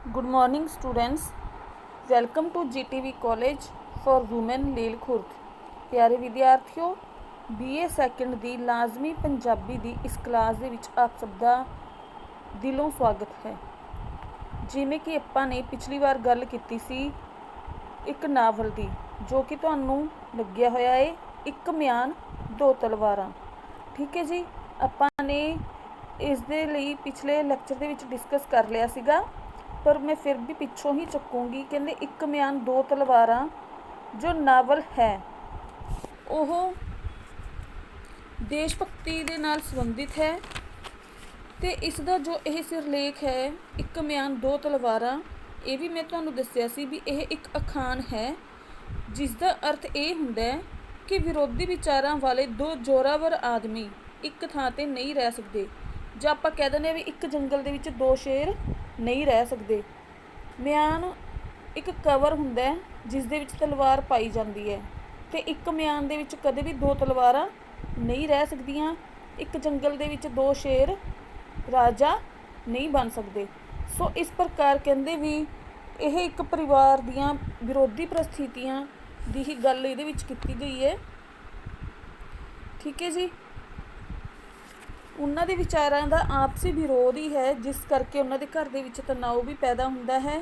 Good morning students. Welcome to GTV College for Women ਲੀਲ ਖੁਰਦ। ਪਿਆਰੇ ਵਿਦਿਆਰਥੀਓ, BA second ਦੀ ਲਾਜ਼ਮੀ ਪੰਜਾਬੀ ਦੀ ਇਸ class ਦੇ ਵਿੱਚ ਆਪ ਸਭ ਦਾ ਦਿਲੋਂ ਸਵਾਗਤ ਹੈ। ਜਿਵੇਂ ਕਿ ਆਪਾਂ ਨੇ ਪਿਛਲੀ ਵਾਰ ਗੱਲ ਕੀਤੀ ਸੀ ਇੱਕ ਨਾਵਲ ਦੀ, ਜੋ ਕਿ ਤੁਹਾਨੂੰ ਲੱਗਿਆ ਹੋਇਆ ਹੈ ਇੱਕ ਮਿਆਨ ਦੋ ਤਲਵਾਰਾਂ। ਠੀਕ ਹੈ ਜੀ, ਆਪਾਂ ਨੇ ਇਸ ਦੇ ਲਈ ਪਿਛਲੇ ਲੈਕਚਰ ਦੇ ਵਿੱਚ ਡਿਸਕਸ ਕਰ ਲਿਆ ਸੀਗਾ, पर मैं फिर भी पिछों ही चुकूँगी। कहते एक म्यान दो तलवारां जो नावल है वो देश भगती दे नाल संबंधित है, तो इसका जो यह सिरलेख है एक म्यान दो तलवारां, ये भी मैं तुहानूं दस्सिया सी भी यह एक अखान है जिसका अर्थ ये हुंदा है कि विरोधी विचारां वाले दो जोरावर आदमी एक थां ते नहीं रह सकते, जो आपां कह दिंदे भी एक जंगल दे विच दो शेर नहीं रह सकते। म्यान एक कवर हुंदा है जिस दे विच तलवार पाई जाती है, तो एक म्यान दे विच कदे भी दो तलवारां नहीं रह सकदियां। एक जंगल दे विच दो शेर राजा नहीं बन सकते। सो इस प्रकार कहंदे भी यह एक परिवार दियां विरोधी परिस्थितियां दी ही गल इहदे विच कीती गई है। ठीक है जी, उन्हां दे विचारां दा आपसी विरोध ही है जिस करके उन्हां दे घर दे विच तनाव भी पैदा हुंदा है,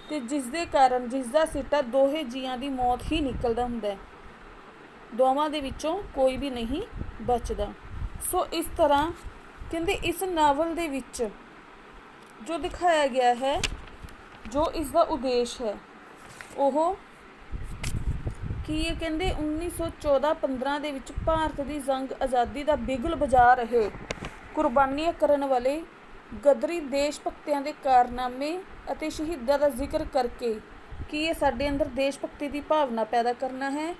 ते जिस दे कारण जिसदा सिटा दोहे जियां दी मौत ही निकलदा हुंदा है, दोवां दे विचों कोई भी नहीं बचदा। सो इस तरह कहंदे इस नावल दे विच जो दिखाया गया है, जो इसका उद्देश है ओह कि ये कहते 1914-15 ਦੇ ਵਿੱਚ ਭਾਰਤ ਦੀ ਜੰਗ ਆਜ਼ਾਦੀ ਦਾ ਬਿਗਲ ਵਜਾ ਰਹੇ ਕੁਰਬਾਨੀਆਂ ਕਰਨ ਵਾਲੇ ਗਦਰੀ ਦੇਸ਼ ਭਗਤਿਆਂ ਦੇ ਕਾਰਨਾਮੇ ਅਤੇ ਸ਼ਹੀਦਾਂ ਦਾ ਜ਼ਿਕਰ ਕਰਕੇ ਕਿ ਇਹ ਸਾਡੇ ਅੰਦਰ ਦੇਸ਼ ਭਗਤੀ ਦੀ ਭਾਵਨਾ ਪੈਦਾ ਕਰਨਾ ਹੈ।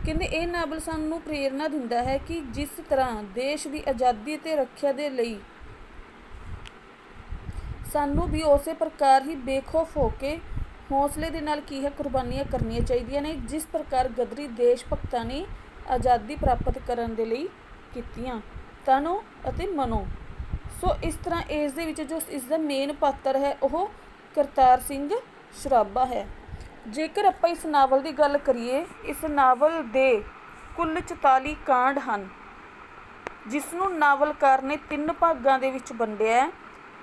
ਕਹਿੰਦੇ ਇਹ ਨਾਵਲ ਸਾਨੂੰ ਪ੍ਰੇਰਨਾ ਦਿੰਦਾ ਹੈ ਕਿ ਜਿਸ ਤਰ੍ਹਾਂ ਦੇਸ਼ ਦੀ ਆਜ਼ਾਦੀ ਤੇ ਰੱਖਿਆ ਦੇ ਲਈ ਸਾਨੂੰ ਵੀ ਉਸੇ ਪ੍ਰਕਾਰ ਹੀ ਬੇਖੌਫ ਹੋ ਕੇ हौसले दे नाल की है कुर्बानियां करनियां चाहिए ने, जिस प्रकार गदरी देश भगतां ने आज़ादी प्राप्त करन दे लई कीतियां तनो अते मनो। सो इस तरह इस दे विच जो इसदा मेन पात्र है वह करतार सिंह सराभा है। जेकर आपां इस नावल की गल करिए, इस नावल दे कुल 44 कांड हैं जिसनों नावलकार ने 3 भागां दे विच वंडिया है।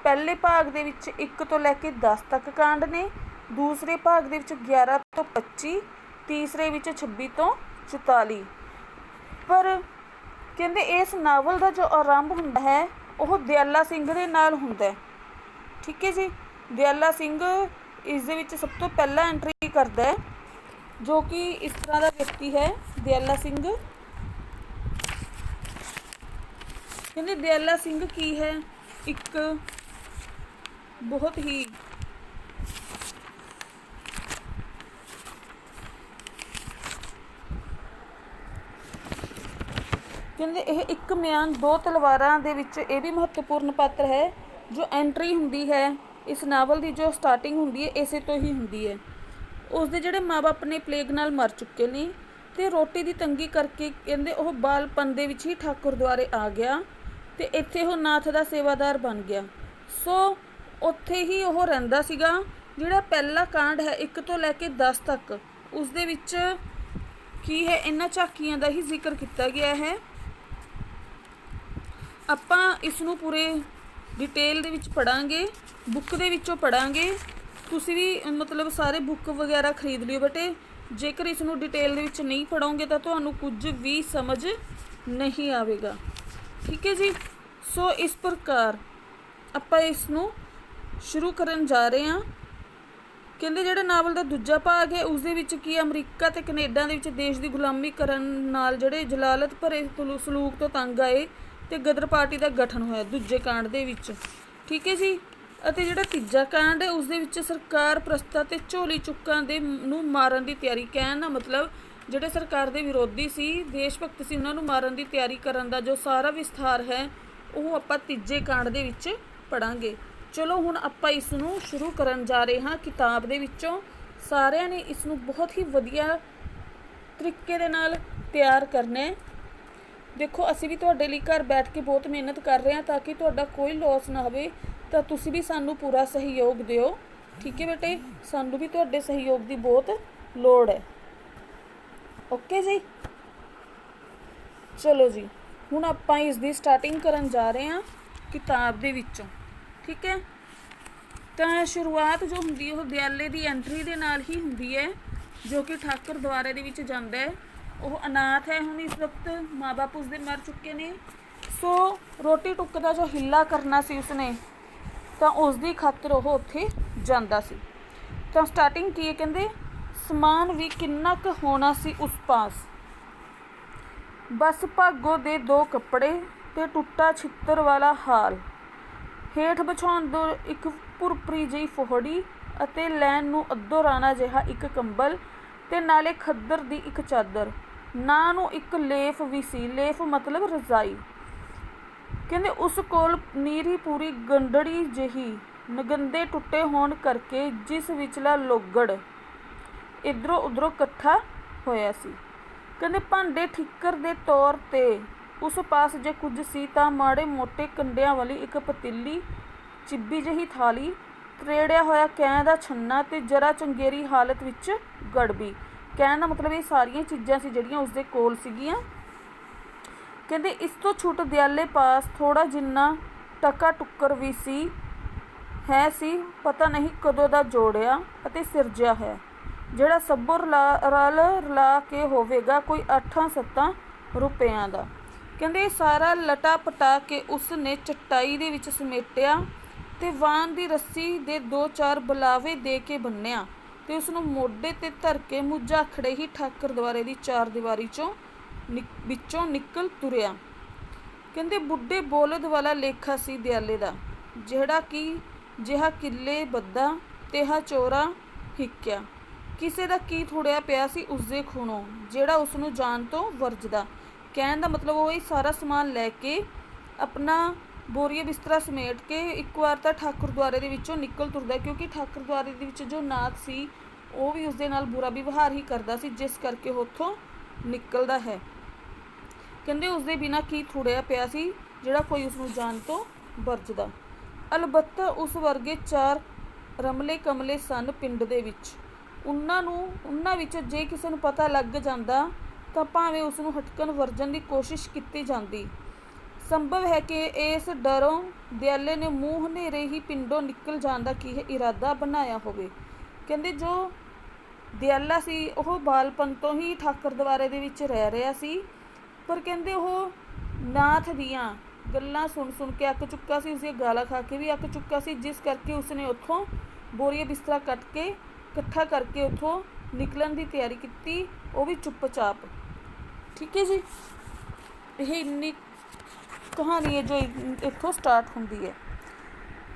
पहले भाग दे विच 1 तो लैके 10 तक कांड ने, दूसरे भाग दे विच 11 तो 25, तीसरे विच 26 तो 44। पर कहंदे इस नावल का जो आरंभ हुंदा है वह दयाला सिंह दे नाल हुंदा है। ठीक है जी, दयाला सिंह इस दे विच सब तो पहला एंट्री करता है, जो कि इस तरह का व्यक्ति है दयाला सिंह। कहंदे दयाला सिंह की है एक बहुत ही ਕਹਿੰਦੇ ਇਹ ਇੱਕ ਮਿਆਨ ਦੋ ਤਲਵਾਰਾਂ ਦੇ ਵਿੱਚ ਇਹ ਵੀ ਮਹੱਤਵਪੂਰਨ ਪਾਤਰ ਹੈ। ਜੋ ਐਂਟਰੀ ਹੁੰਦੀ ਹੈ ਇਸ ਨਾਵਲ ਦੀ, ਜੋ ਸਟਾਰਟਿੰਗ ਹੁੰਦੀ ਹੈ ਇਸੇ ਤੋਂ ਹੀ ਹੁੰਦੀ ਹੈ। ਉਸ ਦੇ ਜਿਹੜੇ ਮਾਂ-ਬਾਪ ਨੇ ਪਲੇਗ ਨਾਲ ਮਰ ਚੁੱਕੇ ਨੇ ਤੇ ਰੋਟੀ ਦੀ ਤੰਗੀ ਕਰਕੇ ਕਹਿੰਦੇ ਉਹ ਬਾਲਪਨ ਦੇ ਵਿੱਚ ਹੀ ਠਾਕੁਰ ਦੁਆਰੇ ਆ ਗਿਆ ਤੇ ਇੱਥੇ ਉਹ ਨਾਥ ਦਾ ਸੇਵਾਦਾਰ ਬਣ ਗਿਆ। ਸੋ ਉੱਥੇ ਹੀ ਉਹ ਰਹਿੰਦਾ ਸੀਗਾ। ਜਿਹੜਾ ਪਹਿਲਾ ਕਾਂਡ ਹੈ 1 ਤੋਂ ਲੈ ਕੇ 10 ਤੱਕ, ਉਸ ਦੇ ਵਿੱਚ ਕੀ ਹੈ ਇਹਨਾਂ ਝਾਕੀਆਂ ਦਾ ਹੀ ਜ਼ਿਕਰ ਕੀਤਾ ਗਿਆ ਹੈ। ਆਪਾਂ ਇਸ ਨੂੰ ਪੂਰੇ ਡਿਟੇਲ ਦੇ ਵਿੱਚ ਪੜਾਂਗੇ, ਬੁੱਕ ਦੇ ਵਿੱਚੋਂ ਪੜਾਂਗੇ। ਤੁਸੀਂ ਵੀ ਮਤਲਬ ਸਾਰੇ ਬੁੱਕ ਵਗੈਰਾ ਖਰੀਦ ਲਿਓ ਬੇਟੇ। ਜੇਕਰ ਇਸ ਨੂੰ ਡਿਟੇਲ ਦੇ ਵਿੱਚ ਨਹੀਂ ਪੜੋਗੇ ਤਾਂ ਤੁਹਾਨੂੰ ਕੁਝ ਵੀ ਸਮਝ ਨਹੀਂ ਆਵੇਗਾ। ਠੀਕ ਹੈ ਜੀ, ਸੋ ਇਸ ਪ੍ਰਕਾਰ ਆਪਾਂ ਇਸ ਨੂੰ ਸ਼ੁਰੂ ਕਰਨ ਜਾ ਰਹੇ ਹਾਂ। ਕਹਿੰਦੇ ਜਿਹੜਾ ਨਾਵਲ ਦਾ ਦੂਜਾ ਭਾਗ ਹੈ ਉਸ ਦੇ ਵਿੱਚ ਕੀ ਅਮਰੀਕਾ ਤੇ ਕੈਨੇਡਾ ਦੇ ਵਿੱਚ ਦੇਸ਼ ਦੀ ਗੁਲਾਮੀ ਕਰਨ ਨਾਲ ਜਿਹੜੇ ਜਲਾਲਤ ਭਰੇ ਸਲੂਕ ਤੋਂ ਤੰਗ ਆਏ ਤੇ ਗਦਰ ਪਾਰਟੀ ਦਾ ਗਠਨ ਹੋਇਆ ਦੂਜੇ ਕਾਂਡ ਦੇ ਵਿੱਚ। ਠੀਕ ਹੈ ਜੀ, ਅਤੇ ਜਿਹੜਾ ਤੀਜਾ ਕਾਂਡ ਹੈ ਉਸ ਦੇ ਵਿੱਚ ਸਰਕਾਰ ਪ੍ਰਸਤਾ ਤੇ ਝੋਲੀ ਚੁੱਕਾਂ ਦੇ ਨੂੰ ਮਾਰਨ ਦੀ ਤਿਆਰੀ। ਕਹਿਣ ਦਾ ਮਤਲਬ ਜਿਹੜੇ ਸਰਕਾਰ ਦੇ ਵਿਰੋਧੀ ਸੀ, ਦੇਸ਼ ਭਗਤ ਸੀ, ਉਹਨਾਂ ਨੂੰ ਮਾਰਨ ਦੀ ਤਿਆਰੀ ਕਰਨ ਦਾ ਜੋ ਸਾਰਾ ਵਿਸਥਾਰ ਹੈ ਉਹ ਆਪਾਂ ਤੀਜੇ ਕਾਂਡ ਦੇ ਵਿੱਚ ਪੜਾਂਗੇ। ਚਲੋ ਹੁਣ ਆਪਾਂ ਇਸ ਨੂੰ ਸ਼ੁਰੂ ਕਰਨ ਜਾ ਰਹੇ ਹਾਂ। ਕਿਤਾਬ ਦੇ ਵਿੱਚੋਂ ਸਾਰਿਆਂ ਨੇ ਇਸ ਨੂੰ ਬਹੁਤ ਹੀ ਵਧੀਆ ਤਰੀਕੇ ਦੇ ਨਾਲ ਤਿਆਰ ਕਰਨਾ ਹੈ। देखो असी भी तुहाडे लई घर बैठ के बहुत मेहनत कर रहे हैं ताकि तुहाडा कोई लॉस ना होवे। ਤਾਂ ਤੁਸੀਂ ਵੀ ਸਾਨੂੰ ਪੂਰਾ ਸਹਿਯੋਗ ਦਿਓ। ਠੀਕ ਹੈ ਬੇਟੇ, ਸਾਨੂੰ ਵੀ ਤੁਹਾਡੇ ਸਹਿਯੋਗ ਦੀ ਬਹੁਤ ਲੋੜ ਹੈ। ਓਕੇ ਜੀ, ਚਲੋ ਜੀ, ਹੁਣ ਆਪਾਂ ਇਸ ਦੀ ਸਟਾਰਟਿੰਗ ਕਰਨ ਜਾ ਰਹੇ ਹਾਂ ਕਿਤਾਬ ਦੇ ਵਿੱਚੋਂ। ਠੀਕ ਹੈ, ਤਾਂ ਸ਼ੁਰੂਆਤ ਜੋ ਹੁੰਦੀ ਹੈ ਉਹ ਦਿਆਲੇ ਦੀ ਐਂਟਰੀ ਦੇ ਨਾਲ ਹੀ ਹੁੰਦੀ ਹੈ, ਜੋ ਕਿ ਠਾਕੁਰ ਦੁਆਰੇ ਦੇ ਵਿੱਚ ਜਾਂਦਾ ਹੈ। ਉਹ ਅਨਾਥ ਹੈ, ਹੁਣ ਇਸ ਵਕਤ ਮਾਂ ਬਾਪ ਉਸਦੇ ਮਰ ਚੁੱਕੇ ਨੇ, ਸੋ ਰੋਟੀ ਟੁੱਕ ਦਾ ਜੋ ਹਿੱਲਾ ਕਰਨਾ ਸੀ ਉਸਨੇ, ਤਾਂ ਉਸ ਦੀ ਖਾਤਰ ਉਹ ਉੱਥੇ ਜਾਂਦਾ ਸੀ। ਤਾਂ ਸਟਾਰਟਿੰਗ ਕੀ ਹੈ, ਕਹਿੰਦੇ ਸਮਾਨ ਵੀ ਕਿੰਨਾ ਕੁ ਹੋਣਾ ਸੀ ਉਸ ਪਾਸ, ਬਸ ਭਾਗੋ ਦੇ 2 ਕੱਪੜੇ ਤੇ ਟੁੱਟਾ ਛਿੱਤਰ ਵਾਲਾ ਹਾਲ, ਹੇਠ ਵਿਛਾਉਣ ਦੋ ਇੱਕ ਭੁਰਭਰੀ ਜਿਹੀ ਫੋਹੜੀ ਅਤੇ ਲੈਣ ਨੂੰ ਅੱਧੋ ਰਾਣਾ ਜਿਹਾ ਇੱਕ ਕੰਬਲ ਤੇ ਨਾਲੇ ਖੱਦਰ ਦੀ ਇੱਕ ਚਾਦਰ, ਨਾ ਨੂੰ ਇੱਕ ਲੇਫ ਵੀ ਸੀ। ਲੇਫ ਮਤਲਬ ਰਜ਼ਾਈ। ਕਹਿੰਦੇ ਉਸ ਕੋਲ ਨੀਰੀ ਪੂਰੀ ਗੰਢੜੀ ਜਿਹੀ ਨਗੰਦੇ ਟੁੱਟੇ ਹੋਣ ਕਰਕੇ ਜਿਸ ਵਿਚਲਾ ਲੋਗੜ ਇੱਧਰੋਂ ਉੱਧਰੋਂ ਇਕੱਠਾ ਹੋਇਆ ਸੀ। ਕਹਿੰਦੇ ਭਾਂਡੇ ਠੀਕਰ ਦੇ ਤੌਰ 'ਤੇ ਉਸ ਪਾਸ ਜੇ ਕੁਝ ਸੀ ਤਾਂ ਮਾੜੇ ਮੋਟੇ ਕੰਡਿਆਂ ਵਾਲੀ ਇੱਕ ਪਤੀਲੀ, ਚਿੱਬੀ ਜਿਹੀ ਥਾਲੀ, ਤਰੇੜਿਆ ਹੋਇਆ ਕੈਂ ਦਾ ਛੰਨਾ ਤੇ ਜਰਾ ਚੰਗੇਰੀ ਹਾਲਤ ਵਿੱਚ ਗੜਬੀ। ਕਹਿਣ ਦਾ ਮਤਲਬ ਇਹ ਸਾਰੀਆਂ ਚੀਜ਼ਾਂ ਸੀ ਜਿਹੜੀਆਂ ਉਸਦੇ ਕੋਲ ਸੀਗੀਆਂ। ਕਹਿੰਦੇ ਇਸ ਤੋਂ ਛੁੱਟ ਦਿਆਲੇ ਪਾਸ ਥੋੜ੍ਹਾ ਜਿੰਨਾ ਟਕਾ ਟੁੱਕਰ ਵੀ ਸੀ ਪਤਾ ਨਹੀਂ ਕਦੋਂ ਦਾ ਜੋੜਿਆ ਅਤੇ ਸਿਰਜਿਆ ਹੈ, ਜਿਹੜਾ ਸਭੋ ਰਲਾ ਕੇ ਹੋਵੇਗਾ ਕੋਈ 8-7 ਰੁਪਇਆਂ ਦਾ। ਕਹਿੰਦੇ ਇਹ ਸਾਰਾ ਲਟਾ ਪਟਾ ਕੇ ਉਸ ਨੇ ਚਟਾਈ ਦੇ ਵਿੱਚ ਸਮੇਟਿਆ ਤੇ ਵਾਨ ਦੀ ਰੱਸੀ ਦੇ 2-4 ਬਲਾਵੇ ਦੇ ਕੇ ਬੰਨਿਆ ਤੇ ਉਸ ਨੂੰ ਮੋਢੇ 'ਤੇ ਧਰ ਕੇ ਮੁੱਝਾਖੜੇ ਹੀ ਠਾਕਰ ਦੁਆਰੇ ਦੀ 4 ਦੀਵਾਰੀ ਵਿੱਚੋਂ ਨਿਕਲ ਤੁਰਿਆ। ਕਹਿੰਦੇ ਬੁੱਢੇ ਬੋਲਦ ਵਾਲਾ ਲੇਖਾ ਸੀ ਦਿਆਲੇ ਦਾ, ਜਿਹਾ ਕਿੱਲੇ ਬੱਧਾ ਤੇਹਾ ਚੋਰਾ ਹਿੱਕਿਆ। ਕਿਸੇ ਦਾ ਕੀ ਥੁੜਿਆ ਪਿਆ ਸੀ ਉਸਦੇ ਖੂਨੋਂ, ਜਿਹੜਾ ਉਸਨੂੰ ਜਾਣ ਤੋਂ ਵਰਜਦਾ। ਕਹਿਣ ਦਾ ਮਤਲਬ ਉਹ ਇਹ ਸਾਰਾ ਸਮਾਨ ਲੈ ਕੇ ਆਪਣਾ ਬੋਰੀਆ ਬਿਸਤਰਾ ਸਮੇਟ ਕੇ ਇੱਕ ਵਾਰ ਤਾਂ ਠਾਕੁਰ ਦੁਆਰੇ ਦੇ ਵਿੱਚੋਂ ਨਿਕਲ ਤੁਰਦਾ, ਕਿਉਂਕਿ ਠਾਕੁਰ ਦੁਆਰੇ ਦੇ ਵਿੱਚ ਜੋ ਨਾਥ ਸੀ ਉਹ ਵੀ ਉਸਦੇ ਨਾਲ ਬੁਰਾ ਵਿਵਹਾਰ ਹੀ ਕਰਦਾ ਸੀ, ਜਿਸ ਕਰਕੇ ਉਹ ਉੱਥੋਂ ਨਿਕਲਦਾ ਹੈ। ਕਹਿੰਦੇ ਉਸਦੇ ਬਿਨਾਂ ਕੀ ਥੁੜਿਆ ਪਿਆ ਸੀ ਜਿਹੜਾ ਕੋਈ ਉਸਨੂੰ ਜਾਣ ਤੋਂ ਵਰਜਦਾ। ਅਲਬੱਤਾ ਉਸ ਵਰਗੇ 4 ਰਮਲੇ ਕਮਲੇ ਸਨ ਪਿੰਡ ਦੇ ਵਿੱਚ। ਉਹਨਾਂ ਵਿੱਚ ਜੇ ਕਿਸੇ ਨੂੰ ਪਤਾ ਲੱਗ ਜਾਂਦਾ ਤਾਂ ਭਾਵੇਂ ਉਸਨੂੰ ਹਟਕਣ ਵਰਜਣ ਦੀ ਕੋਸ਼ਿਸ਼ ਕੀਤੀ ਜਾਂਦੀ। ਸੰਭਵ ਹੈ ਕਿ ਇਸ ਡਰੋਂ ਦਿਆਲੇ ਨੇ ਮੂੰਹ ਹਨੇਰੇ ਹੀ ਪਿੰਡੋਂ ਨਿਕਲ ਜਾਣ ਦਾ ਕੀ ਇਰਾਦਾ ਬਣਾਇਆ ਹੋਵੇ। ਕਹਿੰਦੇ ਜੋ ਦਿਆਲਾ ਸੀ ਉਹ ਬਾਲਪਨ ਤੋਂ ਹੀ ਠਾਕਰ ਦੁਆਰੇ ਦੇ ਵਿੱਚ ਰਹਿ ਰਿਹਾ ਸੀ, ਪਰ ਕਹਿੰਦੇ ਉਹ ਨਾਥ ਦੀਆਂ ਗੱਲਾਂ ਸੁਣ ਕੇ ਅੱਕ ਚੁੱਕਾ ਸੀ, ਉਸਦੀਆਂ ਗਾਲਾਂ ਖਾ ਕੇ ਵੀ ਅੱਕ ਚੁੱਕਾ ਸੀ, ਜਿਸ ਕਰਕੇ ਉਸਨੇ ਉੱਥੋਂ ਬੋਰੀਆ ਬਿਸਤਰਾ ਕੱਟ ਕੇ ਇਕੱਠਾ ਕਰਕੇ ਉੱਥੋਂ ਨਿਕਲਣ ਦੀ ਤਿਆਰੀ ਕੀਤੀ, ਉਹ ਵੀ ਚੁੱਪ-ਚਾਪ। ਠੀਕ ਹੈ ਜੀ, ਇਹ ਇੰਨੀ ਕਹਾਣੀ ਹੈ ਜੋ ਇੱਥੋਂ ਸਟਾਰਟ ਹੁੰਦੀ ਹੈ।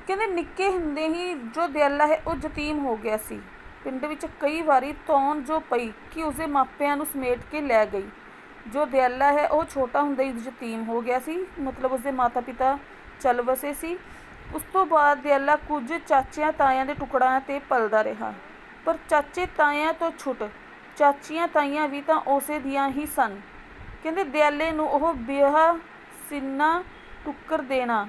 ਕਹਿੰਦੇ ਨਿੱਕੇ ਹੁੰਦੇ ਹੀ ਜੋ ਦਿਆਲਾ ਹੈ ਉਹ ਯਤੀਮ ਹੋ ਗਿਆ ਸੀ। ਪਿੰਡ ਵਿੱਚ ਕਈ ਵਾਰੀ ਧੌਣ ਜੋ ਪਈ ਕਿ ਉਸਦੇ ਮਾਪਿਆਂ ਨੂੰ ਸਮੇਟ ਕੇ ਲੈ ਗਈ। ਜੋ ਦਿਆਲਾ ਹੈ ਉਹ ਛੋਟਾ ਹੁੰਦਾ ਹੀ ਯਤੀਮ ਹੋ ਗਿਆ ਸੀ, ਮਤਲਬ ਉਸਦੇ ਮਾਤਾ ਪਿਤਾ ਚੱਲ ਵਸੇ ਸੀ। ਉਸ ਤੋਂ ਬਾਅਦ ਦਿਆਲਾ ਕੁਝ ਚਾਚਿਆਂ ਤਾਇਆਂ ਦੇ ਟੁਕੜਿਆਂ 'ਤੇ ਪਲਦਾ ਰਿਹਾ, ਪਰ ਚਾਚੇ ਤਾਇਆਂ ਤੋਂ ਛੁੱਟ ਚਾਚੀਆਂ ਤਾਈਆਂ ਵੀ ਤਾਂ ਉਸੇ ਦੀਆਂ ਹੀ ਸਨ। ਕਹਿੰਦੇ ਦਿਆਲੇ ਨੂੰ ਉਹ ਵਿਆਹ ਸਿੰਨਾ ਟੁੱਕਰ ਦੇਣਾ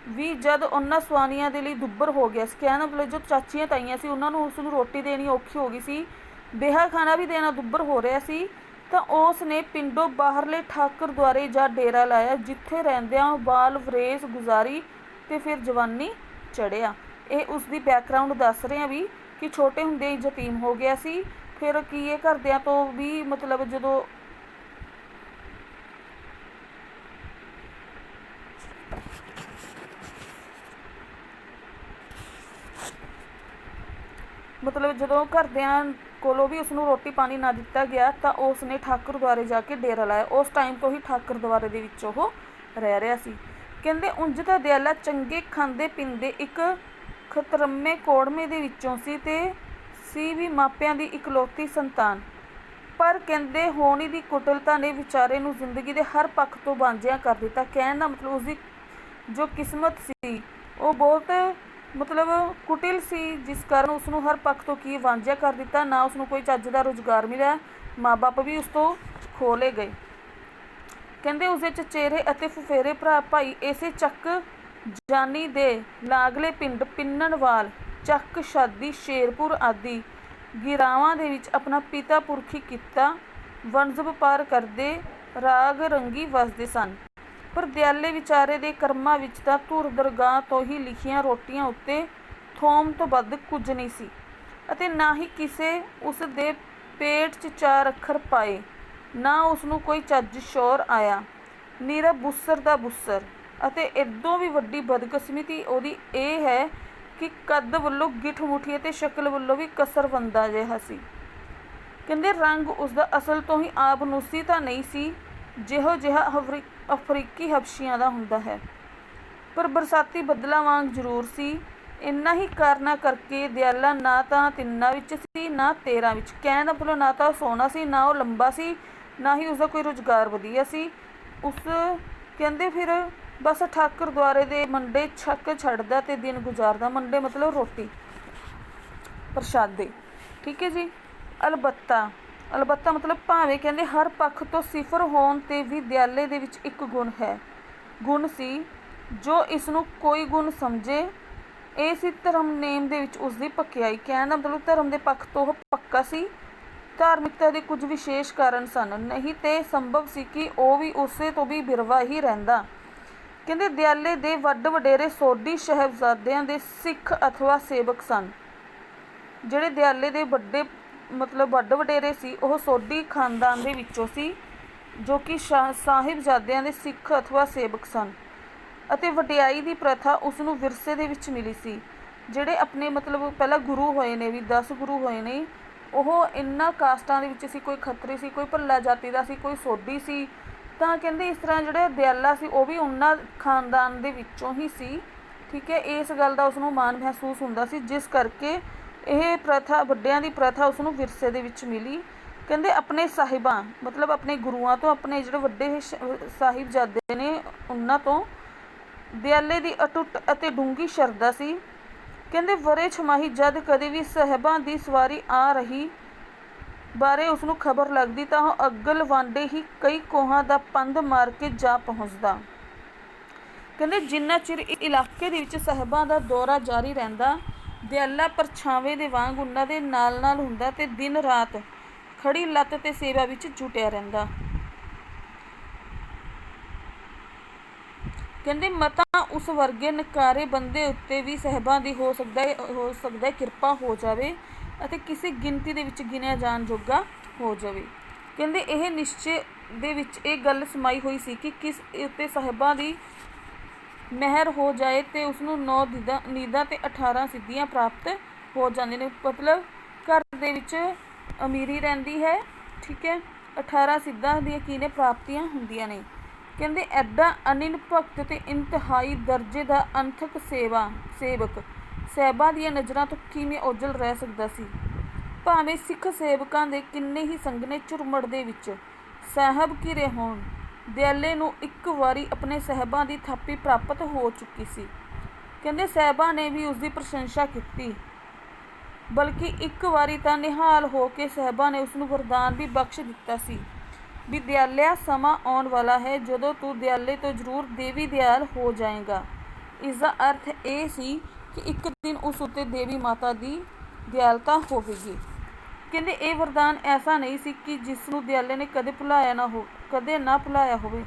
ਵੀ ਜਦ ਉਹਨਾਂ ਸਵਾਨੀਆਂ ਦੇ ਲਈ ਦੁੱਬਰ ਹੋ ਗਿਆ ਸੀ। ਕਹਿਣ ਦਾ ਮਤਲਬ ਜੋ ਚਾਚੀਆਂ ਤਾਈਆਂ ਸੀ ਉਹਨਾਂ ਨੂੰ ਉਸਨੂੰ ਰੋਟੀ ਦੇਣੀ ਔਖੀ ਹੋ ਗਈ ਸੀ, ਵਿਆਹ ਖਾਣਾ ਵੀ ਦੇਣਾ ਦੁੱਬਰ ਹੋ ਰਿਹਾ ਸੀ, ਤਾਂ ਉਸ ਨੇ ਪਿੰਡੋਂ ਬਾਹਰਲੇ ਠਾਕਰ ਦੁਆਰੇ ਜਾ ਡੇਰਾ ਲਾਇਆ, ਜਿੱਥੇ ਰਹਿੰਦਿਆਂ ਬਾਲ ਵਰੇਸ ਗੁਜ਼ਾਰੀ ਤੇ ਫਿਰ ਜਵਾਨੀ ਚੜ੍ਹਿਆ। ਇਹ ਉਸ ਦੀ ਬੈਕਗਰਾਊਂਡ ਦੱਸ ਰਹੇ ਹਾਂ ਵੀ ਕਿ ਛੋਟੇ ਹੁੰਦੇ ਹੀ ਯਤੀਮ ਹੋ ਗਿਆ ਸੀ। ਫਿਰ ਕੀ ਇਹ ਘਰਦਿਆਂ ਤੋਂ ਵੀ ਮਤਲਬ ਜਦੋਂ ਘਰਦਿਆਂ ਕੋਲੋਂ ਵੀ ਉਸਨੂੰ ਰੋਟੀ ਪਾਣੀ ਨਾ ਦਿੱਤਾ ਗਿਆ ਤਾਂ ਉਸ ਨੇ ਠਾਕੁਰ ਦੁਆਰੇ ਜਾ ਕੇ ਡੇਰਾ ਲਾਇਆ। ਉਸ ਟਾਈਮ ਤੋਂ ਹੀ ਠਾਕੁਰ ਦੁਆਰੇ ਦੇ ਵਿੱਚ ਉਹ ਰਹਿ ਰਿਹਾ ਸੀ। ਕਹਿੰਦੇ ਉਂਝ ਤਾਂ ਦਿਆਲਾ ਚੰਗੇ ਖਾਂਦੇ ਪੀਂਦੇ ਇੱਕ ਖਤਰਮੇ ਕੋੜਮੇ ਦੇ ਵਿੱਚੋਂ ਸੀ ਵੀ ਮਾਪਿਆਂ ਦੀ ਇਕਲੌਤੀ ਸੰਤਾਨ, ਪਰ ਕਹਿੰਦੇ ਹੋਣੀ ਦੀ ਕੁਟਲਤਾ ਨੇ ਵਿਚਾਰੇ ਨੂੰ ਜ਼ਿੰਦਗੀ ਦੇ ਹਰ ਪੱਖ ਤੋਂ ਵਾਂਝਿਆ ਕਰ ਦਿੱਤਾ। ਕਹਿਣ ਦਾ ਮਤਲਬ ਉਸਦੀ ਜੋ ਕਿਸਮਤ ਸੀ ਉਹ ਬਹੁਤ ਕੁਟਿਲ ਸੀ, ਜਿਸ ਕਾਰਨ ਉਸਨੂੰ ਹਰ ਪੱਖ ਤੋਂ ਕੀ ਵਾਂਝਿਆ ਕਰ ਦਿੱਤਾ। ਨਾ ਉਸਨੂੰ ਕੋਈ ਚੱਜ ਦਾ ਰੁਜ਼ਗਾਰ ਮਿਲਿਆ, ਮਾਂ ਬਾਪ ਵੀ ਉਸ ਤੋਂ ਖੋਹ ਲਏ ਗਏ। ਕਹਿੰਦੇ ਉਸਦੇ ਚਚੇਰੇ ਅਤੇ ਫੁਫੇਰੇ ਭਰਾ ਭਾਈ ਇਸੇ ਚੱਕ ਜਾਨੀ ਦੇ ਲਾਗਲੇ ਪਿੰਡ ਪਿੰਨਣਵਾਲ, ਚੱਕ ਛਾਦੀ, ਸ਼ੇਰਪੁਰ ਆਦਿ ਗਿਰਾਵਾਂ ਦੇ ਵਿੱਚ ਆਪਣਾ ਪਿਤਾ ਪੁਰਖੀ ਕਿੱਤਾ ਵਣਜ ਵਪਾਰ ਕਰਦੇ ਰਾਗ ਰੰਗੀ ਵਸਦੇ ਸਨ। ਪਰ ਦਿਆਲੇ ਵਿਚਾਰੇ ਦੇ ਕਰਮਾਂ ਵਿੱਚ ਤਾਂ ਧੁਰ ਦਰਗਾਹ ਤੋਂ ਹੀ ਲਿਖੀਆਂ ਰੋਟੀਆਂ ਉੱਤੇ ਥੋਮ ਤੋਂ ਵੱਧ ਕੁਝ ਨਹੀਂ ਸੀ, ਅਤੇ ਨਾ ਹੀ ਕਿਸੇ ਉਸ ਦੇ ਪੇਟ 'ਚ 4 ਅੱਖਰ ਪਾਏ, ਨਾ ਉਸਨੂੰ ਕੋਈ ਚੱਜ ਸ਼ੌਰ ਆਇਆ। ਨੀਰਾ ਬੁੱਸਰ ਦਾ ਬੁੱਸਰ। ਅਤੇ ਇਦੋਂ ਵੀ ਵੱਡੀ ਬਦਕਿਸਮਤੀ ਉਹਦੀ ਇਹ ਹੈ ਕਿ ਕੱਦ ਵੱਲੋਂ ਗਿੱਠ ਮੁੱਠੀ ਅਤੇ ਸ਼ਕਲ ਵੱਲੋਂ ਵੀ ਕਸਰਵੰਦਾ ਜਿਹਾ ਸੀ। ਕਹਿੰਦੇ ਰੰਗ ਉਸਦਾ ਅਸਲ ਤੋਂ ਹੀ ਆਬਨੂਸੀ ਤਾਂ ਨਹੀਂ ਸੀ, ਜਿਹੋ ਜਿਹਾ ਅਫਰੀਕੀ ਹਬਸ਼ੀਆਂ ਦਾ ਹੁੰਦਾ ਹੈ, ਪਰ ਬਰਸਾਤੀ ਬੱਦਲਾਂ ਵਾਂਗ ਜ਼ਰੂਰ ਸੀ। ਇੰਨਾ ਹੀ ਕਾਰਨਾਂ ਕਰਕੇ ਦਿਆਲਾ ਨਾ ਤਾਂ 3 ਵਿੱਚ ਸੀ, ਨਾ 13 ਵਿੱਚ। ਕਹਿਣ ਦਾ ਮਤਲਬ ਨਾ ਤਾਂ ਉਹ ਸੋਹਣਾ ਸੀ, ਨਾ ਉਹ ਲੰਬਾ ਸੀ, ਨਾ ਹੀ ਉਸਦਾ ਕੋਈ ਰੁਜ਼ਗਾਰ ਵਧੀਆ ਸੀ। ਉਸ ਕਹਿੰਦੇ ਫਿਰ ਬਸ ਠਾਕਰ ਦੁਆਰੇ ਦੇ ਮੰਡੇ ਛੱਕ ਛੱਡਦਾ ਅਤੇ ਦਿਨ ਗੁਜ਼ਾਰਦਾ। ਮੰਡੇ ਮਤਲਬ ਰੋਟੀ ਪ੍ਰਸ਼ਾਦੇ, ਠੀਕ ਹੈ ਜੀ। ਅਲਬੱਤਾ ਮਤਲਬ ਭਾਵੇਂ। ਕਹਿੰਦੇ ਹਰ ਪੱਖ ਤੋਂ ਸਿਫਰ ਹੋਣ 'ਤੇ ਵੀ ਦਿਆਲੇ ਦੇ ਵਿੱਚ ਇੱਕ ਗੁਣ ਸੀ ਜੋ ਇਸ ਨੂੰ ਕੋਈ ਗੁਣ ਸਮਝੇ। ਇਹ ਸੀ ਧਰਮ ਨੇਮ ਦੇ ਵਿੱਚ ਉਸਦੀ ਪੱਕਿਆਈ। ਕਹਿਣ ਦਾ ਮਤਲਬ ਧਰਮ ਦੇ ਪੱਖ ਤੋਂ ਉਹ ਪੱਕਾ ਸੀ। ਧਾਰਮਿਕਤਾ ਦੇ ਕੁਝ ਵਿਸ਼ੇਸ਼ ਕਾਰਨ ਸਨ, ਨਹੀਂ ਤੇ ਸੰਭਵ ਸੀ ਕਿ ਉਹ ਵੀ ਉਸੇ ਤੋਂ ਵੀ ਬਿਰਵਾ ਹੀ ਰਹਿੰਦਾ। ਕਹਿੰਦੇ ਦਿਆਲੇ ਦੇ ਵੱਡ ਵਡੇਰੇ ਸੋਢੀ ਸਾਹਿਬਜ਼ਾਦਿਆਂ ਦੇ ਸਿੱਖ ਅਥਵਾ ਸੇਵਕ ਸਨ। ਜਿਹੜੇ ਦਿਆਲੇ ਦੇ ਵੱਡ ਵਡੇਰੇ ਸੀ ਉਹ ਸੋਢੀ ਖਾਨਦਾਨ ਦੇ ਵਿੱਚੋਂ ਸੀ, ਜੋ ਕਿ ਸਾਹਿਬਜ਼ਾਦਿਆਂ ਦੇ ਸਿੱਖ ਅਥਵਾ ਸੇਵਕ ਸਨ। ਅਤੇ ਵਡਿਆਈ ਦੀ ਪ੍ਰਥਾ ਉਸ ਨੂੰ ਵਿਰਸੇ ਦੇ ਵਿੱਚ ਮਿਲੀ ਸੀ। ਜਿਹੜੇ ਆਪਣੇ ਪਹਿਲਾਂ ਗੁਰੂ ਹੋਏ ਨੇ, ਵੀ 10 ਗੁਰੂ ਹੋਏ ਨੇ, ਉਹ ਇਹਨਾਂ ਕਾਸਟਾਂ ਦੇ ਵਿੱਚ ਸੀ। ਕੋਈ ਖੱਤਰੀ ਸੀ, ਕੋਈ ਭੱਲਾ ਜਾਤੀ ਦਾ ਸੀ, ਕੋਈ ਸੋਢੀ ਸੀ। ਤਾਂ ਕਹਿੰਦੇ ਇਸ ਤਰ੍ਹਾਂ ਜਿਹੜਾ ਦਿਆਲਾ ਸੀ ਉਹ ਵੀ ਉਹਨਾਂ ਖਾਨਦਾਨ ਦੇ ਵਿੱਚੋਂ ਹੀ ਸੀ, ਠੀਕ ਹੈ। ਇਸ ਗੱਲ ਦਾ ਉਸਨੂੰ ਮਾਣ ਮਹਿਸੂਸ ਹੁੰਦਾ ਸੀ, ਜਿਸ ਕਰਕੇ ਇਹ ਪ੍ਰਥਾ, ਵੱਡਿਆਂ ਦੀ ਪ੍ਰਥਾ ਉਸਨੂੰ ਵਿਰਸੇ ਦੇ ਵਿੱਚ ਮਿਲੀ। ਕਹਿੰਦੇ ਆਪਣੇ ਸਾਹਿਬਾਂ ਆਪਣੇ ਗੁਰੂਆਂ ਤੋਂ, ਆਪਣੇ ਜਿਹੜੇ ਵੱਡੇ ਸਾਹਿਬਜ਼ਾਦੇ ਨੇ ਉਹਨਾਂ ਤੋਂ ਦਿਆਲੇ ਦੀ ਅਟੁੱਟ ਅਤੇ ਡੂੰਘੀ ਸ਼ਰਧਾ ਸੀ। ਕਹਿੰਦੇ ਵਰੇ ਛਮਾਹੀ ਜਦ ਕਦੇ ਵੀ ਸਾਹਿਬਾਂ ਦੀ ਸਵਾਰੀ ਆ ਰਹੀ ਬਾਰੇ ਉਸਨੂੰ ਖਬਰ ਲੱਗਦੀ ਤਾਂ ਉਹ ਅੱਗਲ ਵਾਂਡੇ ਹੀ ਕਈ ਕੋਹਾਂ ਦਾ ਪੰਧ ਮਾਰ ਕੇ ਜਾ ਪਹੁੰਚਦਾ। ਕਹਿੰਦੇ ਜਿੰਨਾ ਚਿਰ ਇਲਾਕੇ ਦੇ ਵਿੱਚ ਸਾਹਿਬਾਂ ਦਾ ਦੌਰਾ ਜਾਰੀ ਰਹਿੰਦਾ, ਦਿਆਲਾ ਪਰਛਾਵੇਂ ਦੇ ਵਾਂਗ ਉਹਨਾਂ ਦੇ ਨਾਲ ਨਾਲ ਹੁੰਦਾ ਤੇ ਦਿਨ ਰਾਤ ਖੜੀ ਲੱਤ ਤੇ ਸੇਵਾ ਵਿੱਚ ਜੁਟਿਆ ਰਹਿੰਦਾ। ਕਹਿੰਦੇ ਮਤਾਂ ਉਸ ਵਰਗੇ ਨਕਾਰੇ ਬੰਦੇ ਉੱਤੇ ਵੀ ਸਾਹਿਬਾਂ ਦੀ ਹੋ ਸਕਦਾ ਕਿਰਪਾ ਹੋ ਜਾਵੇ ਅਤੇ ਕਿਸੇ ਗਿਣਤੀ ਦੇ ਵਿੱਚ ਗਿਣਿਆ ਜਾਣ ਜੋਗਾ ਹੋ ਜਾਵੇ। ਕਹਿੰਦੇ ਇਹ ਨਿਸ਼ਚੇ ਦੇ ਵਿੱਚ ਇਹ ਗੱਲ ਸਮਾਈ ਹੋਈ ਸੀ ਕਿ ਕਿਸ ਉੱਤੇ ਸਾਹਿਬਾਂ ਦੀ ਮਿਹਰ ਹੋ ਜਾਏ ਤੇ ਉਸਨੂੰ 9 ਨੀਦਾਂ ਤੇ 18 ਸਿੱਧੀਆਂ ਪ੍ਰਾਪਤ ਹੋ ਜਾਂਦੀਆਂ ਨੇ। ਘਰ ਦੇ ਵਿੱਚ ਅਮੀਰੀ ਰਹਿੰਦੀ ਹੈ, ਠੀਕ ਹੈ। 18 ਸਿੱਧਾਂ ਦੀਆਂ ਕੀ ਨੇ ਪ੍ਰਾਪਤੀਆਂ ਹੁੰਦੀਆਂ ਨੇ। ਕਹਿੰਦੇ ਐਡਾ ਅਨਿਲ ਭਗਤ ਤੇ ਇੰਤਹਾਈ ਦਰਜੇ ਦਾ ਅੰਥਕ ਸੇਵਕ ਸਾਹਿਬਾਂ ਦੀਆਂ ਨਜ਼ਰਾਂ ਤੋਂ ਕਿਵੇਂ ਓਝਲ ਰਹਿ ਸਕਦਾ ਸੀ। ਭਾਵੇਂ ਸਿੱਖ ਸੇਵਕਾਂ ਦੇ ਕਿੰਨੇ ਹੀ ਸੰਘਣੇ ਝੁਰਮੜ ਦੇ ਵਿੱਚ ਸਾਹਿਬ ਘਿਰੇ ਹੋਣ, ਦਿਆਲੇ ਨੂੰ ਇੱਕ ਵਾਰੀ ਆਪਣੇ ਸਾਹਿਬਾਂ ਦੀ ਥਾਪੀ ਪ੍ਰਾਪਤ ਹੋ ਚੁੱਕੀ ਸੀ। ਕਹਿੰਦੇ ਸਾਹਿਬਾਂ ਨੇ ਵੀ ਉਸਦੀ ਪ੍ਰਸ਼ੰਸਾ ਕੀਤੀ, ਬਲਕਿ ਇੱਕ ਵਾਰੀ ਤਾਂ ਨਿਹਾਲ ਹੋ ਕੇ ਸਾਹਿਬਾਂ ਨੇ ਉਸਨੂੰ ਵਰਦਾਨ ਵੀ ਬਖਸ਼ ਦਿੱਤਾ ਸੀ ਵੀ ਦਿਆਲਿਆ, ਸਮਾਂ ਆਉਣ ਵਾਲਾ ਹੈ ਜਦੋਂ ਤੂੰ ਦਿਆਲੇ ਤੋਂ ਜ਼ਰੂਰ ਦੇਵੀ ਦਿਆਲ ਹੋ ਜਾਏਗਾ। ਇਸ ਦਾ ਅਰਥ ਇਹ ਸੀ ਕਿ ਇੱਕ ਦਿਨ ਉਸ ਉੱਤੇ ਦੇਵੀ ਮਾਤਾ ਦੀ ਦਿਆਲਤਾ ਹੋਵੇਗੀ। ਕਹਿੰਦੇ ਇਹ ਵਰਦਾਨ ਐਸਾ ਨਹੀਂ ਸੀ ਕਿ ਜਿਸ ਨੂੰ ਦਿਆਲੇ ਨੇ ਕਦੇ ਨਾ ਭੁਲਾਇਆ ਹੋਵੇ।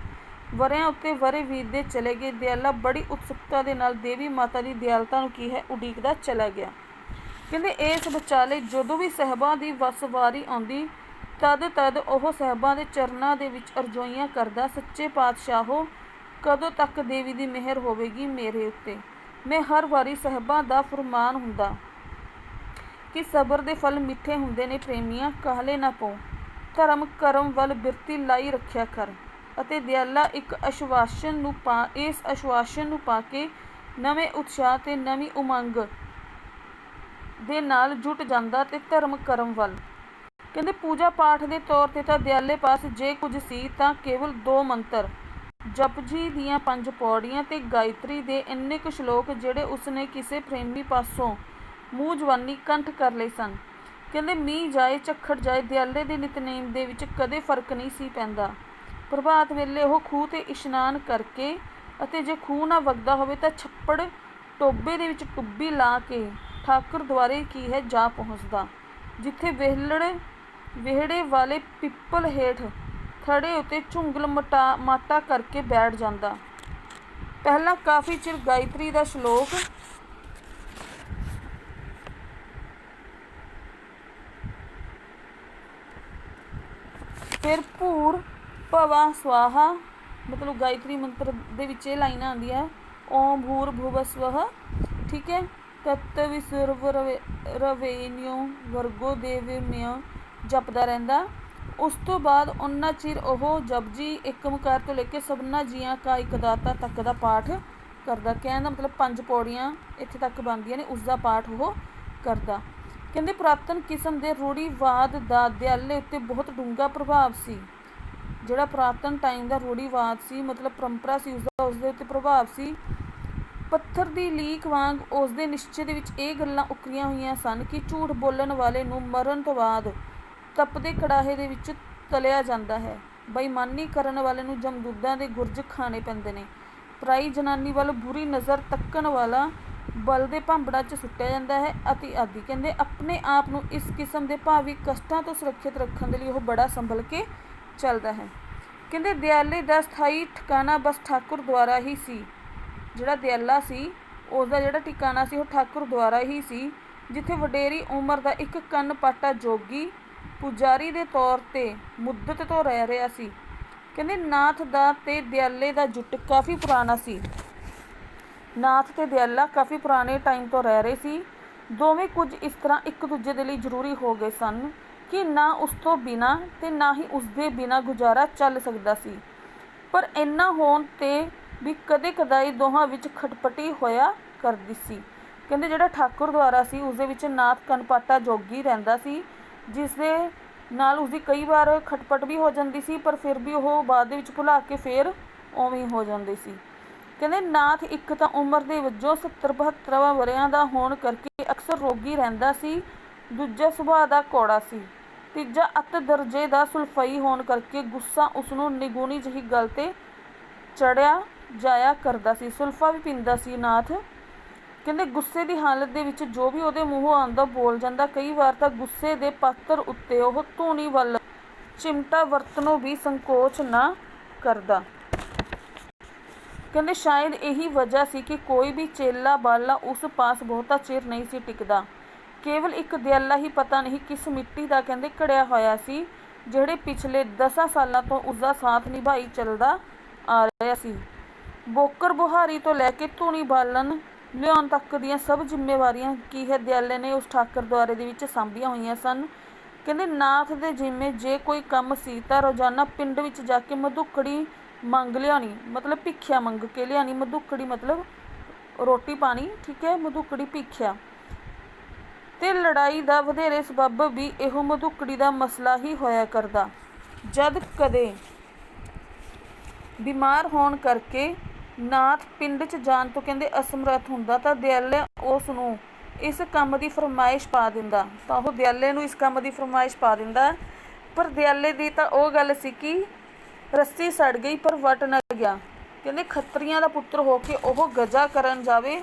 ਵਰਿਆਂ ਉੱਤੇ ਵਰੇ ਬੀਤਦੇ ਚਲੇ ਗਏ। ਦਿਆਲਾ ਬੜੀ ਉਤਸੁਕਤਾ ਦੇ ਨਾਲ ਦੇਵੀ ਮਾਤਾ ਦੀ ਦਿਆਲਤਾ ਨੂੰ ਕੀ ਹੈ ਉਡੀਕਦਾ ਚਲਾ ਗਿਆ। ਕਹਿੰਦੇ ਇਸ ਵਿਚਾਲੇ ਜਦੋਂ ਵੀ ਸਾਹਿਬਾਂ ਦੀ ਵਾਰੀ ਆਉਂਦੀ, ਤਦ ਉਹ ਸਾਹਿਬਾਂ ਦੇ ਚਰਨਾਂ ਦੇ ਵਿੱਚ ਅਰਜ਼ੋਈਆਂ ਕਰਦਾ, ਸੱਚੇ ਪਾਤਸ਼ਾਹੋ, ਕਦੋਂ ਤੱਕ ਦੇਵੀ ਦੀ ਮਿਹਰ ਹੋਵੇਗੀ ਮੇਰੇ ਉੱਤੇ। ਮੈਂ ਹਰ ਵਾਰੀ ਸਾਹਿਬਾਂ ਦਾ ਫਰਮਾਨ ਹੁੰਦਾ ਕਿ ਸਬਰ ਦੇ ਫਲ ਮਿੱਠੇ ਹੁੰਦੇ ਨੇ ਪ੍ਰੇਮੀਆਂ, ਕਾਹਲੇ ਨਾ ਪਓ, ਧਰਮ ਕਰਮ ਵੱਲ ਬਿਰਤੀ ਲਾਈ ਰੱਖਿਆ ਕਰ। ਅਤੇ ਦਿਆਲਾ ਇੱਕ ਇਸ ਆਸ਼ਵਾਸਨ ਨੂੰ ਪਾ ਕੇ ਨਵੇਂ ਉਤਸ਼ਾਹ ਤੇ ਨਵੀਂ ਉਮੰਗ ਦੇ ਨਾਲ ਜੁਟ ਜਾਂਦਾ ਤੇ ਧਰਮ ਕਰਮ ਵੱਲ। ਕਹਿੰਦੇ ਪੂਜਾ ਪਾਠ ਦੇ ਤੌਰ ਤੇ ਤਾਂ ਦਿਆਲੇ ਪਾਸ ਜੇ ਕੁਝ ਸੀ ਤਾਂ ਕੇਵਲ 2 ਮੰਤਰ, ਜਪਜੀ ਦੀਆਂ 5 ਪੌੜੀਆਂ ਤੇ ਗਾਇਤਰੀ ਦੇ ਇੰਨੇ ਕੁ ਸ਼ਲੋਕ ਜਿਹੜੇ ਉਸਨੇ ਕਿਸੇ ਪ੍ਰੇਮੀ ਪਾਸੋਂ ਮੂੰਹ ਜਵਾਨੀ ਕੰਠ ਕਰ ਲਏ ਸਨ। ਕਹਿੰਦੇ ਮੀਂਹ ਜਾਏ ਝੱਖੜ ਜਾਏ, ਦਿਆਲੇ ਦੇ ਨਿਤਨੇਮ ਦੇ ਵਿੱਚ ਕਦੇ ਫਰਕ ਨਹੀਂ ਸੀ ਪੈਂਦਾ। ਪ੍ਰਭਾਤ ਵੇਲੇ ਉਹ ਖੂਹ ਤੇ ਇਸ਼ਨਾਨ ਕਰਕੇ ਅਤੇ ਜੇ ਖੂਹ ਨਾ ਵਗਦਾ ਹੋਵੇ ਤਾਂ ਛੱਪੜ ਟੋਬੇ ਦੇ ਵਿੱਚ ਟੁੱਬੀ ਲਾ ਕੇ ਠਾਕੁਰ ਦੁਆਰੇ ਕੀ ਹੈ ਜਾ ਪਹੁੰਚਦਾ, ਜਿੱਥੇ ਵਿਹੜੇ ਵਾਲੇ ਪਿੱਪਲ ਹੇਠ ਥੜੇ ਉੱਤੇ ਝੁੰਗਲ ਮਾਟਾ ਕਰਕੇ ਬੈਠ ਜਾਂਦਾ। ਪਹਿਲਾਂ ਕਾਫੀ ਚਿਰ ਗਾਇਤਰੀ ਦਾ ਸ਼ਲੋਕ, ਫਿਰ ਭੂਰ ਭਵਾ ਸਵਾਹਾ, ਮਤਲਬ ਗਾਇਤਰੀ ਮੰਤਰ ਦੇ ਵਿੱਚ ਇਹ ਲਾਈਨਾਂ ਆਉਂਦੀਆਂ ਓਮ ਭੂਰ ਭੁਵ ਸਵਹ, ਠੀਕ ਹੈ, ਤਤ ਵਿਸੁਰਵ ਰਵੇਨਿਓ ਵਰਗੋ ਦੇਵਮਿਓ ਜਪਦਾ ਰਹਿੰਦਾ। ਉਸ ਤੋਂ ਬਾਅਦ ਉਨਾ ਚਿਰ ਉਹ ਜਪਜੀ ਇੱਕ ਓਂਕਾਰ ਤੋਂ ਲੈ ਕੇ ਸਭਨਾ ਜੀਆਂ ਕਾ ਇੱਕ ਦਾਤਾ ਤੱਕ ਦਾ ਪਾਠ ਕਰਦਾ। ਕਹਿਣ ਦਾ ਮਤਲਬ 5 ਪੌੜੀਆਂ ਇੱਥੇ ਤੱਕ ਬਣਦੀਆਂ ਨੇ, ਉਸ ਦਾ ਪਾਠ ਉਹ ਕਰਦਾ। ਕਹਿੰਦੇ ਪੁਰਾਤਨ ਕਿਸਮ ਦੇ ਰੂੜੀਵਾਦ ਦਾ ਦਿਆਲੇ ਉੱਤੇ ਬਹੁਤ ਡੂੰਘਾ ਪ੍ਰਭਾਵ ਸੀ। ਜਿਹੜਾ ਪੁਰਾਤਨ ਟਾਈਮ ਦਾ ਰੂੜੀਵਾਦ ਸੀ, ਮਤਲਬ ਪਰੰਪਰਾ ਸੀ, ਉਸਦੇ ਉੱਤੇ ਪ੍ਰਭਾਵ ਸੀ। ਪੱਥਰ ਦੀ ਲੀਕ ਵਾਂਗ ਉਸਦੇ ਨਿਸ਼ਚੇ ਦੇ ਵਿੱਚ ਇਹ ਗੱਲਾਂ ਉਕਰੀਆਂ ਹੋਈਆਂ ਸਨ ਕਿ ਝੂਠ ਬੋਲਣ ਵਾਲੇ ਨੂੰ ਮਰਨ ਤੋਂ ਬਾਅਦ ਤਪਦੇ ਕੜਾਹੇ ਦੇ ਵਿੱਚ ਤਲਿਆ ਜਾਂਦਾ ਹੈ। ਬੇਈਮਾਨੀ ਕਰਨ ਵਾਲੇ ਨੂੰ ਜਮਦੂਦਾਂ ਦੇ ਗੁਰਜ ਖਾਣੇ ਪੈਂਦੇ ਨੇ। ਪਰਾਈ ਜਨਾਨੀ ਵੱਲ ਬੁਰੀ ਨਜ਼ਰ ਤੱਕਣ ਵਾਲਾ ਬਲ ਦੇ ਭਾਂਬੜਾਂ 'ਚ ਸੁੱਟਿਆ ਜਾਂਦਾ ਹੈ ਅਤੇ ਆਦਿ। ਕਹਿੰਦੇ ਆਪਣੇ ਆਪ ਨੂੰ ਇਸ ਕਿਸਮ ਦੇ ਭਾਵੀ ਕਸ਼ਟਾਂ ਤੋਂ ਸੁਰੱਖਿਅਤ ਰੱਖਣ ਦੇ ਲਈ ਉਹ ਬੜਾ ਸੰਭਲ ਕੇ ਚੱਲਦਾ ਹੈ। ਕਹਿੰਦੇ ਦਿਆਲੇ ਦਾ ਸਥਾਈ ਠਿਕਾਣਾ ਬਸ ਠਾਕੁਰ ਦੁਆਰਾ ਹੀ ਸੀ। ਜਿਹੜਾ ਦਿਆਲਾ ਸੀ ਉਸਦਾ ਜਿਹੜਾ ਟਿਕਾਣਾ ਸੀ ਉਹ ਠਾਕੁਰ ਦੁਆਰਾ ਹੀ ਸੀ, ਜਿੱਥੇ ਵਡੇਰੀ ਉਮਰ ਦਾ ਇੱਕ ਕੰਨ ਪਾਟਾ ਜੋਗੀ ਪੁਜਾਰੀ ਦੇ ਤੌਰ 'ਤੇ ਮੁੱਦਤ ਤੋਂ ਰਹਿ ਰਿਹਾ ਸੀ। ਕਹਿੰਦੇ ਨਾਥ ਦਾ ਤੇ ਦਿਆਲੇ ਦਾ ਜੁੱਟ ਕਾਫੀ ਪੁਰਾਣਾ ਸੀ। ਨਾਥ ਤੇ ਦਿਆਲਾ ਕਾਫੀ ਪੁਰਾਣੇ ਟਾਈਮ ਤੋਂ ਰਹਿ ਰਹੇ ਸੀ। ਦੋਵੇਂ ਕੁਝ ਇਸ ਤਰ੍ਹਾਂ ਇੱਕ ਦੂਜੇ ਦੇ ਲਈ ਜ਼ਰੂਰੀ ਹੋ ਗਏ ਸਨ ਕਿ ਨਾ ਉਸ ਤੋਂ ਬਿਨਾਂ ਤੇ ਨਾ ਹੀ ਉਸਦੇ ਬਿਨਾਂ ਗੁਜ਼ਾਰਾ ਚੱਲ ਸਕਦਾ ਸੀ। ਪਰ ਇੰਨਾ ਹੋਣ 'ਤੇ ਵੀ ਕਦੇ ਕਦਾਈ ਦੋਹਾਂ ਵਿੱਚ ਖਟਪਟੀ ਹੋਇਆ ਕਰਦੀ ਸੀ। ਕਹਿੰਦੇ ਜਿਹੜਾ ਠਾਕੁਰ ਦੁਆਰਾ ਸੀ ਉਸਦੇ ਵਿੱਚ ਨਾਥ ਕਨਪਾਟਾ ਜੋਗੀ ਰਹਿੰਦਾ ਸੀ, ਜਿਸ ਦੇ ਨਾਲ ਉਸਦੀ ਕਈ ਵਾਰ ਖਟਪਟ ਵੀ ਹੋ ਜਾਂਦੀ ਸੀ, ਪਰ ਫਿਰ ਵੀ ਉਹ ਬਾਅਦ ਦੇ ਵਿੱਚ ਭੁਲਾ ਕੇ ਫਿਰ ਉਵੇਂ ਹੋ ਜਾਂਦੇ ਸੀ। ਕਹਿੰਦੇ ਨਾਥ ਇੱਕ ਤਾਂ ਉਮਰ ਦੇ ਵਜੋਂ 70-72 ਵਰ੍ਹਿਆਂ ਦਾ ਹੋਣ ਕਰਕੇ ਅਕਸਰ ਰੋਗੀ ਰਹਿੰਦਾ ਸੀ, ਦੂਜਾ ਸੁਭਾਅ ਦਾ ਕੌੜਾ ਸੀ, ਤੀਜਾ ਅੱਤ ਦਰਜੇ ਦਾ ਸੁਲਫਈ ਹੋਣ ਕਰਕੇ ਗੁੱਸਾ ਉਸਨੂੰ ਨਿਗੂਣੀ ਜਿਹੀ ਗੱਲ 'ਤੇ ਚੜ੍ਹਿਆ ਜਾਇਆ ਕਰਦਾ ਸੀ। ਸੁਲਫਾ ਵੀ ਪੀਂਦਾ ਸੀ ਨਾਥ। ਕਹਿੰਦੇ ਗੁੱਸੇ ਦੀ ਹਾਲਤ ਦੇ ਵਿੱਚ ਜੋ ਵੀ ਉਹਦੇ ਮੂੰਹੋਂ ਆਉਂਦਾ ਬੋਲ ਜਾਂਦਾ। ਕਈ ਵਾਰ ਤਾਂ ਗੁੱਸੇ ਦੇ ਪਾਤਰ ਉੱਤੇ ਉਹ ਧੂਣੀ ਵੱਲ ਚਿਮਟਾ ਵਰਤਨੋਂ ਵੀ ਸੰਕੋਚ ਨਾ ਕਰਦਾ। ਕਹਿੰਦੇ ਸ਼ਾਇਦ ਇਹੀ ਵਜ੍ਹਾ ਸੀ ਕਿ ਕੋਈ ਵੀ ਚੇਲਾ ਬਾਲਾ ਉਸ ਪਾਸ ਬਹੁਤਾ ਚਿਰ ਨਹੀਂ ਸੀ ਟਿਕਦਾ। ਕੇਵਲ ਇੱਕ ਦਿਆਲਾ ਹੀ ਪਤਾ ਨਹੀਂ ਕਿਸ ਮਿੱਟੀ ਦਾ ਕਹਿੰਦੇ ਘੜਿਆ ਹੋਇਆ ਸੀ, ਜਿਹੜੇ ਪਿਛਲੇ 10 ਸਾਲਾਂ ਤੋਂ ਉਸਦਾ ਸਾਥ ਨਿਭਾਈ ਚੱਲਦਾ ਆ ਰਿਹਾ ਸੀ। ਬੋਕਰ ਬੁਹਾਰੀ ਤੋਂ ਲੈ ਕੇ ਧੂਣੀ ਬਾਲਣ ਲਿਆਉਣ ਤੱਕ ਦੀਆਂ ਸਭ ਜ਼ਿੰਮੇਵਾਰੀਆਂ ਕੀ ਹੈ ਦਿਆਲੇ ਨੇ ਉਸ ਠਾਕਰ ਦੁਆਰੇ ਦੇ ਵਿੱਚ ਸਾਂਭੀਆਂ ਹੋਈਆਂ ਸਨ। ਕਹਿੰਦੇ ਨਾਥ ਦੇ ਜਿੰਮੇ ਜੇ ਕੋਈ ਕੰਮ ਸੀ ਤਾਂ ਰੋਜ਼ਾਨਾ ਪਿੰਡ ਵਿੱਚ ਜਾ ਕੇ ਮਧੂਕੜੀ ਮੰਗ ਲਿਆਉਣੀ, ਮਤਲਬ ਭਿੱਖਿਆ ਮੰਗ ਕੇ ਲਿਆਉਣੀ। ਮਧੂਕੜੀ ਮਤਲਬ ਰੋਟੀ ਪਾਣੀ, ਠੀਕ ਹੈ, ਮਧੂਕੜੀ ਭਿੱਖਿਆ। ਤੇ ਲੜਾਈ ਦਾ ਵਧੇਰੇ ਸਬੱਬ ਵੀ ਇਹੋ ਮਧੂਕੜੀ ਦਾ ਮਸਲਾ ਹੀ ਹੋਇਆ ਕਰਦਾ। ਜਦ ਕਦੇ ਬਿਮਾਰ ਹੋਣ ਕਰਕੇ ਨਾਥ ਪਿੰਡ 'ਚ ਜਾਣ ਤੋਂ ਕਹਿੰਦੇ ਅਸਮਰੱਥ ਹੁੰਦਾ ਤਾਂ ਦਿਆਲਾ ਉਸ ਨੂੰ ਇਸ ਕੰਮ ਦੀ ਫਰਮਾਇਸ਼ ਪਾ ਦਿੰਦਾ। ਤਾਂ ਉਹ ਦਿਆਲੇ ਨੂੰ ਇਸ ਕੰਮ ਦੀ ਫਰਮਾਇਸ਼ ਪਾ ਦਿੰਦਾ। ਪਰ ਦਿਆਲੇ ਦੀ ਤਾਂ ਉਹ ਗੱਲ ਸੀ ਕਿ ਰੱਸੀ ਸੜ ਗਈ ਪਰ ਵਟ ਨਾ ਗਿਆ। ਕਹਿੰਦੇ ਖੱਤਰੀਆਂ ਦਾ ਪੁੱਤਰ ਹੋ ਕੇ ਉਹ ਗਜਾ ਕਰਨ ਜਾਵੇ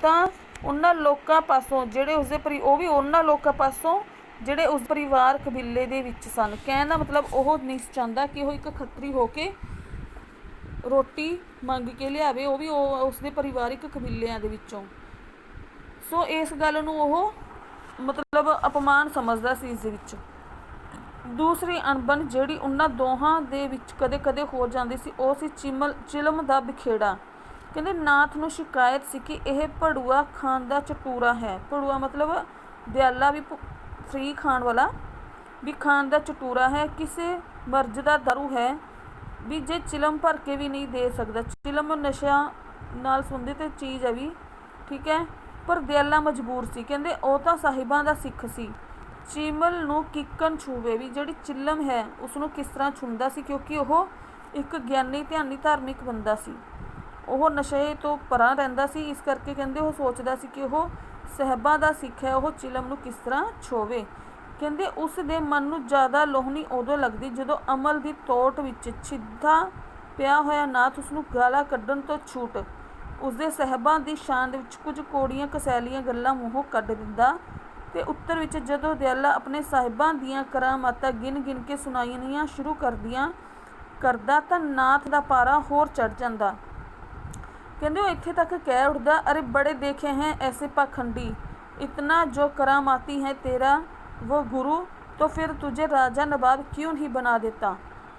ਤਾਂ ਉਹਨਾਂ ਲੋਕਾਂ ਪਾਸੋਂ ਜਿਹੜੇ ਉਸਦੇ ਉਹ ਵੀ ਉਹਨਾਂ ਲੋਕਾਂ ਪਾਸੋਂ ਜਿਹੜੇ ਉਸ ਪਰਿਵਾਰ ਕਬੀਲੇ ਦੇ ਵਿੱਚ ਸਨ। ਕਹਿਣ ਦਾ ਮਤਲਬ ਉਹ ਨਹੀਂ ਚਾਹੁੰਦਾ ਕਿ ਉਹ ਇੱਕ ਖੱਤਰੀ ਹੋ ਕੇ ਰੋਟੀ ਮੰਗ ਕੇ ਲਿਆਵੇ, ਉਹ ਵੀ ਉਸਦੇ ਪਰਿਵਾਰਿਕ ਕਬੀਲਿਆਂ ਦੇ ਵਿੱਚੋਂ। ਸੋ ਇਸ ਗੱਲ ਨੂੰ ਉਹ ਮਤਲਬ ਅਪਮਾਨ ਸਮਝਦਾ ਸੀ ਇਸ ਦੇ ਵਿੱਚ। ਦੂਸਰੀ ਅਣਬਣ ਜਿਹੜੀ ਉਹਨਾਂ ਦੋਹਾਂ ਦੇ ਵਿੱਚ ਕਦੇ ਕਦੇ ਹੋ ਜਾਂਦੀ ਸੀ ਉਹ ਸੀ ਚਿਲਮ ਦਾ ਬਿਖੇੜਾ। ਕਹਿੰਦੇ ਨਾਥ ਨੂੰ ਸ਼ਿਕਾਇਤ ਸੀ ਕਿ ਇਹ ਭੜੂਆ ਖਾਣ ਦਾ ਚਟੂਰਾ ਹੈ। ਭੜੂਆ ਮਤਲਬ ਦਿਆਲਾ ਵੀ ਫਰੀ ਖਾਣ ਵਾਲਾ, ਵੀ ਖਾਣ ਦਾ ਚਟੂਰਾ ਹੈ, ਕਿਸੇ ਮਰਜ਼ ਦਾ ਦਾਰੂ ਹੈ ਵੀ ਜੇ ਚਿਲਮ ਭਰ ਕੇ ਵੀ ਨਹੀਂ ਦੇ ਸਕਦਾ। ਚਿਲਮ ਨਸ਼ਿਆਂ ਨਾਲ ਸੰਬੰਧਿਤ ਚੀਜ਼ ਹੈ ਵੀ, ਠੀਕ ਹੈ। ਪਰ ਦਿਆਲਾ ਮਜਬੂਰ ਸੀ। ਕਹਿੰਦੇ ਉਹ ਤਾਂ ਸਾਹਿਬਾਂ ਦਾ ਸਿੱਖ ਸੀ, ਚਿਮਲ ਨੂੰ ਕਿੱਕਣ ਛੂਵੇ, ਵੀ ਜਿਹੜੀ ਚਿਲਮ ਹੈ ਉਸਨੂੰ ਕਿਸ ਤਰ੍ਹਾਂ ਛੂੰਹਦਾ ਸੀ, ਕਿਉਂਕਿ ਉਹ ਇੱਕ ਗਿਆਨੀ ਧਿਆਨੀ ਧਾਰਮਿਕ ਬੰਦਾ ਸੀ। ਉਹ ਨਸ਼ੇ ਤੋਂ ਪਰਾਂ ਰਹਿੰਦਾ ਸੀ, ਇਸ ਕਰਕੇ ਕਹਿੰਦੇ ਉਹ ਸੋਚਦਾ ਸੀ ਕਿ ਉਹ ਸਾਹਿਬਾਂ ਦਾ ਸਿੱਖ ਹੈ, ਉਹ ਚਿਲਮ ਨੂੰ ਕਿਸ ਤਰ੍ਹਾਂ ਛੋਵੇ। ਕਹਿੰਦੇ ਉਸ ਦੇ ਮਨ ਨੂੰ ਜ਼ਿਆਦਾ ਲੋਹਣੀ ਉਦੋਂ ਲੱਗਦੀ ਜਦੋਂ ਅਮਲ ਦੀ ਤੋਟ ਵਿੱਚ ਛਿੱਧਾ ਪਿਆ ਹੋਇਆ ਨਾਥ ਉਸਨੂੰ ਗਾਲਾਂ ਕੱਢਣ ਤੋਂ ਛੂਟ ਉਸਦੇ ਸਾਹਿਬਾਂ ਦੀ ਸ਼ਾਨ ਦੇ ਵਿੱਚ ਕੁਝ ਕੋੜੀਆਂ ਕਸੈਲੀਆਂ ਗੱਲਾਂ ਮੂੰਹੋਂ ਕੱਢ ਦਿੰਦਾ। ਤੇ ਉੱਤਰ ਵਿੱਚ ਜਦੋਂ ਦਿਆਲਾ ਆਪਣੇ ਸਾਹਿਬਾਂ ਦੀਆਂ ਕਰਾਮਾਤਾਂ ਗਿਣ ਗਿਣ ਕੇ ਸੁਣਾਉਣੀਆਂ ਸ਼ੁਰੂ ਕਰਦਾ ਤਾਂ ਨਾਥ ਦਾ ਪਾਰਾ ਹੋਰ ਚੜ੍ਹ ਜਾਂਦਾ। ਕਹਿੰਦੇ ਉਹ ਇੱਥੇ ਤੱਕ ਕਹਿ ਉੱਠਦਾ, ਅਰੇ ਬੜੇ ਦੇਖੇ हैं ऐसे पाखंडी, इतना जो करामाती है तेरा वो गुरु, तो फिर तुझे राजा नवाब क्यों नहीं बना देता,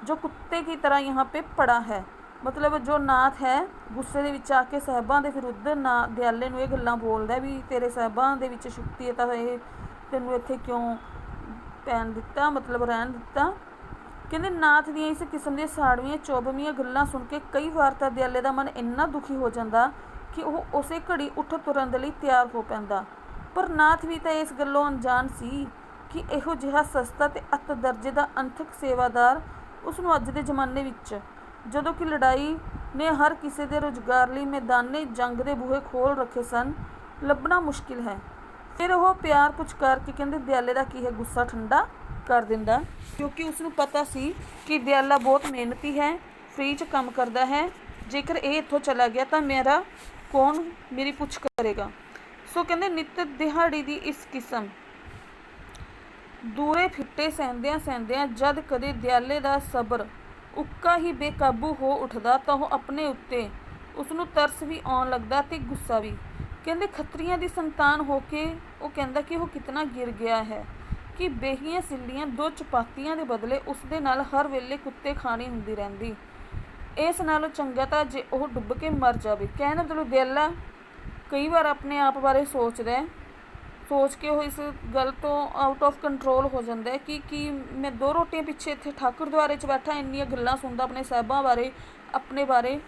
जो कुत्ते की तरह यहाँ पे पड़ा है। ਮਤਲਬ ਜੋ ਨਾਥ ਹੈ ਗੁੱਸੇ ਦੇ ਵਿੱਚ ਆ ਕੇ ਸਾਹਿਬਾਂ ਦੇ ਵਿਰੁੱਧ ਦਿਆਲੇ ਨੂੰ ਇਹ ਗੱਲਾਂ ਬੋਲਦਾ ਵੀ ਤੇਰੇ ਸਾਹਿਬਾਂ ਦੇ ਵਿੱਚ ਸ਼ਕਤੀ ਹੈ ਤਾਂ ਇਹ ਤੈਨੂੰ ਇੱਥੇ ਕਿਉਂ ਪੈਣ ਦਿੱਤਾ, ਮਤਲਬ ਰਹਿਣ ਦਿੱਤਾ। ਕਹਿੰਦੇ ਨਾਥ ਦੀਆਂ ਇਸ ਕਿਸਮ ਦੀਆਂ ਸਾੜਵੀਆਂ ਚੋਬਵੀਆਂ ਗੱਲਾਂ ਸੁਣ ਕੇ ਕਈ ਵਾਰ ਤਾਂ ਦਿਆਲੇ ਦਾ ਮਨ ਇੰਨਾ ਦੁਖੀ ਹੋ ਜਾਂਦਾ ਕਿ ਉਹ ਉਸੇ ਘੜੀ ਉੱਠ ਤੁਰਨ ਦੇ ਲਈ ਤਿਆਰ ਹੋ ਪੈਂਦਾ। ਪਰ ਨਾਥ ਵੀ ਤਾਂ ਇਸ ਗੱਲੋਂ ਅਣਜਾਣ ਸੀ ਕਿ ਇਹੋ ਜਿਹਾ ਸਸਤਾ ਤੇ ਅੱਤ ਦਰਜੇ ਦਾ ਅੰਥਕ ਸੇਵਾਦਾਰ ਉਸਨੂੰ ਅੱਜ ਦੇ ਜ਼ਮਾਨੇ ਵਿੱਚ, ਜਦੋਂ ਕਿ ਲੜਾਈ ਨੇ ਹਰ ਕਿਸੇ ਦੇ ਰੁਜ਼ਗਾਰ ਲਈ ਮੈਦਾਨੇ ਜੰਗ ਦੇ ਬੂਹੇ ਖੋਲ੍ਹ ਰੱਖੇ ਸਨ, ਲੱਭਣਾ ਮੁਸ਼ਕਿਲ ਹੈ। ਫਿਰ ਉਹ ਪਿਆਰ ਪੁੱਛ ਕਰਕੇ ਕਹਿੰਦੇ ਦਿਆਲੇ ਦਾ ਕੀ ਹੈ ਗੁੱਸਾ ਠੰਡਾ ਕਰ ਦਿੰਦਾ, ਕਿਉਂਕਿ ਉਸਨੂੰ ਪਤਾ ਸੀ ਕਿ ਦਿਆਲਾ ਬਹੁਤ ਮਿਹਨਤੀ ਹੈ, ਫ੍ਰੀ 'ਚ ਕੰਮ ਕਰਦਾ ਹੈ। ਜੇਕਰ ਇਹ ਇੱਥੋਂ ਚਲਾ ਗਿਆ ਤਾਂ ਕੌਣ ਮੇਰੀ ਪੁੱਛ ਕਰੇਗਾ। ਸੋ ਕਹਿੰਦੇ ਨਿੱਤ ਦਿਹਾੜੀ ਦੀ ਇਸ ਕਿਸਮ ਦੂਰੇ ਫਿੱਟੇ ਸਹਿੰਦਿਆਂ ਜਦ ਕਦੇ ਦਿਆਲੇ ਦਾ ਸਬਰ ਉੱਕਾ ਹੀ ਬੇਕਾਬੂ ਹੋ ਉੱਠਦਾ ਤਾਂ ਉਹ ਆਪਣੇ ਉੱਤੇ ਉਸਨੂੰ ਤਰਸ ਵੀ ਆਉਣ ਲੱਗਦਾ ਤੇ ਗੁੱਸਾ ਵੀ। ਕਹਿੰਦੇ ਖੱਤਰੀਆਂ ਦੀ ਸੰਤਾਨ ਹੋ ਕੇ ਉਹ ਕਹਿੰਦਾ ਕਿ ਉਹ ਕਿਤਨਾ ਗਿਰ ਗਿਆ ਹੈ ਕਿ ਬੇਹੀਆਂ ਸਿੱਲੀਆਂ 2 ਚਪਾਤੀਆਂ ਦੇ ਬਦਲੇ ਉਸਦੇ ਨਾਲ ਹਰ ਵੇਲੇ ਕੁੱਤੇ ਖਾਣੀ ਹੁੰਦੀ ਰਹਿੰਦੀ। ਇਸ ਨਾਲੋਂ ਚੰਗਾ ਤਾਂ ਜੇ ਉਹ ਡੁੱਬ ਕੇ ਮਰ ਜਾਵੇ। ਕਹਿਣ ਮਤਲਬ ਦਿਆਲਾ ਕਈ ਵਾਰ ਆਪਣੇ ਆਪ ਬਾਰੇ ਸੋਚਦਾ, ਸੋਚ ਕੇ ਉਹ ਇਸ ਗੱਲ ਤੋਂ ਆਊਟ ਆਫ ਕੰਟਰੋਲ ਹੋ ਜਾਂਦਾ ਹੈ ਕਿ ਮੈਂ 2 ਰੋਟੀਆਂ ਪਿੱਛੇ ਇੱਥੇ ਠਾਕੁਰ ਦੁਆਰੇ 'ਚ ਬੈਠਾ ਇੰਨੀਆਂ ਗੱਲਾਂ ਸੁਣਦਾ ਆਪਣੇ ਸਾਹਿਬਾਂ ਬਾਰੇ, ਆਪਣੇ ਬਾਰੇ।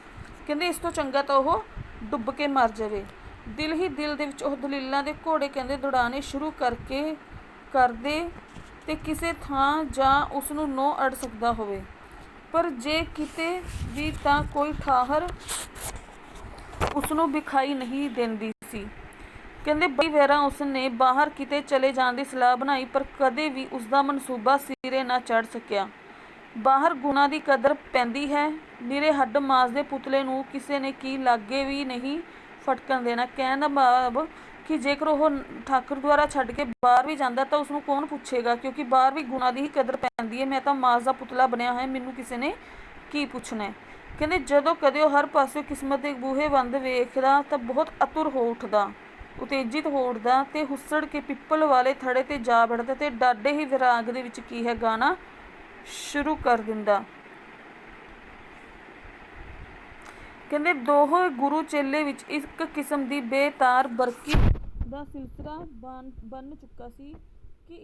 ਕਹਿੰਦੇ ਇਸ ਤੋਂ ਚੰਗਾ ਤਾਂ ਉਹ ਡੁੱਬ ਕੇ ਮਰ ਜਾਵੇ। ਦਿਲ ਹੀ ਦਿਲ ਦੇ ਵਿੱਚ ਉਹ ਦਲੀਲਾਂ ਦੇ ਘੋੜੇ ਕਹਿੰਦੇ ਦੌੜਾਣੇ ਸ਼ੁਰੂ ਕਰਦੇ ਤੇ ਕਿਸੇ ਥਾਂ ਜਾਂ ਉਸਨੂੰ ਨੋ ਅੜ ਸਕਦਾ ਹੋਵੇ, ਪਰ ਜੇ ਕਿਤੇ ਵੀ ਤਾਂ ਕੋਈ ਠਾਹਰ ਉਸਨੂੰ ਵਿਖਾਈ ਨਹੀਂ ਦਿੰਦੀ ਸੀ। ਕਹਿੰਦੇ ਬੜੀ ਵਾਰਾਂ ਉਸਨੇ ਬਾਹਰ ਕਿਤੇ ਚਲੇ ਜਾਣ ਦੀ ਸਲਾਹ ਬਣਾਈ, ਪਰ ਕਦੇ ਵੀ ਉਸਦਾ ਮਨਸੂਬਾ ਸਿਰੇ ਨਾ ਚੜ੍ਹ ਸਕਿਆ। ਬਾਹਰ ਗੁਣਾਂ ਦੀ ਕਦਰ ਪੈਂਦੀ ਹੈ, ਨਿਰੇ ਹੱਡ ਮਾਸ ਦੇ ਪੁਤਲੇ ਨੂੰ ਕਿਸੇ ਨੇ ਕੀ ਲਾਗੇ ਵੀ ਨਹੀਂ ਫਟਕਣ ਦੇਣਾ। ਕਹਿਣ ਦਾ ਭਾਵ ਕਿ ਜੇਕਰ ਉਹ ਠਾਕੁਰ ਦੁਆਰਾ ਛੱਡ ਕੇ ਬਾਹਰ ਵੀ ਜਾਂਦਾ ਤਾਂ ਉਸਨੂੰ ਕੌਣ ਪੁੱਛੇਗਾ, ਕਿਉਂਕਿ ਬਾਹਰ ਵੀ ਗੁਣਾਂ ਦੀ ਹੀ ਕਦਰ ਪੈਂਦੀ ਹੈ। ਮੈਂ ਤਾਂ ਮਾਸ ਦਾ ਪੁਤਲਾ ਬਣਿਆ ਹੋਇਆ, ਮੈਨੂੰ ਕਿਸੇ ਨੇ ਕੀ ਪੁੱਛਣਾ। ਕਹਿੰਦੇ ਜਦੋਂ ਕਦੇ ਉਹ ਹਰ ਪਾਸੇ ਕਿਸਮਤ ਦੇ ਬੂਹੇ ਬੰਦ ਵੇਖਦਾ ਤਾਂ ਬਹੁਤ ਆਤੁਰ ਹੋ ਉੱਠਦਾ, ਉਤੇਜਿਤ ਹੋ ਉੱਠਦਾ ਤੇ ਹੁੱਸੜ ਕੇ ਪਿੱਪਲ ਵਾਲੇ ਥੜੇ ਤੇ ਜਾ ਵੜਦਾ ਤੇ ਡਾਢੇ ਹੀ ਵਿਰਾਗ ਦੇ ਵਿੱਚ ਕੀ ਹੈ ਗਾਣਾ ਸ਼ੁਰੂ ਕਰ ਦਿੰਦਾ। ਕਹਿੰਦੇ ਦੋਹੇ ਗੁਰੂ ਚੇਲੇ ਵਿੱਚ ਇੱਕ ਕਿਸਮ ਦੀ ਬੇਤਾਰ ਬਰਕੀ ਦਾ ਸਿਲਸਿਲਾ ਬਣ ਚੁੱਕਾ ਸੀ ਕਿ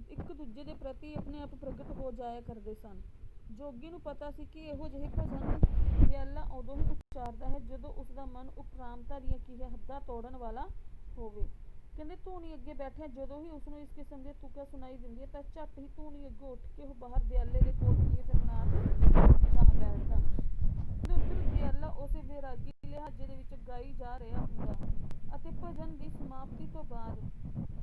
ਇੱਕ ਦੂਜੇ ਦੇ ਪ੍ਰਤੀ ਆਪਣੇ ਆਪ ਪ੍ਰਗਟ ਹੋ ਜਾਇਆ ਕਰਦੇ ਸਨ। ਜੋਗੀ ਨੂੰ ਪਤਾ ਸੀ ਕਿ ਇਹੋ ਜਿਹੇ ਭਜਨ ਦਿਆਲਾ ਉਦੋਂ ਹੀ ਉਚਾਰਦਾ ਹੈ ਜਦੋਂ ਉਸਦਾ ਮਨ ਉਪਰਾਮਤਾ ਦੀਆਂ ਕੀ ਹੈ ਹੱਦਾਂ ਤੋੜਨ ਵਾਲਾ ਹੋਵੇ। ਕਹਿੰਦੇ ਧੂਣੀ ਅੱਗੇ ਬੈਠਿਆ ਜਦੋਂ ਹੀ ਉਸਨੂੰ ਇਸ ਕਿਸਮ ਦੀਆਂ ਤੁਕਾਂ ਸੁਣਾਈ ਦਿੰਦੀਆਂ ਤਾਂ ਝੱਟ ਹੀ ਧੂਣੀ ਅੱਗੋਂ ਉੱਠ ਕੇ ਉਹ ਬਾਹਰ ਦਿਆਲੇ ਦੇ ਕੋਲ ਫਿਰ ਨਾਥ ਜਾ ਬੈਠਦਾ। ਉੱਧਰ ਦਿਆਲਾ ਉਸੇ ਵੈਰਾਗੀ ਲਿਹਾਜ਼ੇ ਦੇ ਵਿੱਚ ਗਾਈ ਜਾ ਰਿਹਾ ਹੁੰਦਾ ਅਤੇ ਭਜਨ ਦੀ ਸਮਾਪਤੀ ਤੋਂ ਬਾਅਦ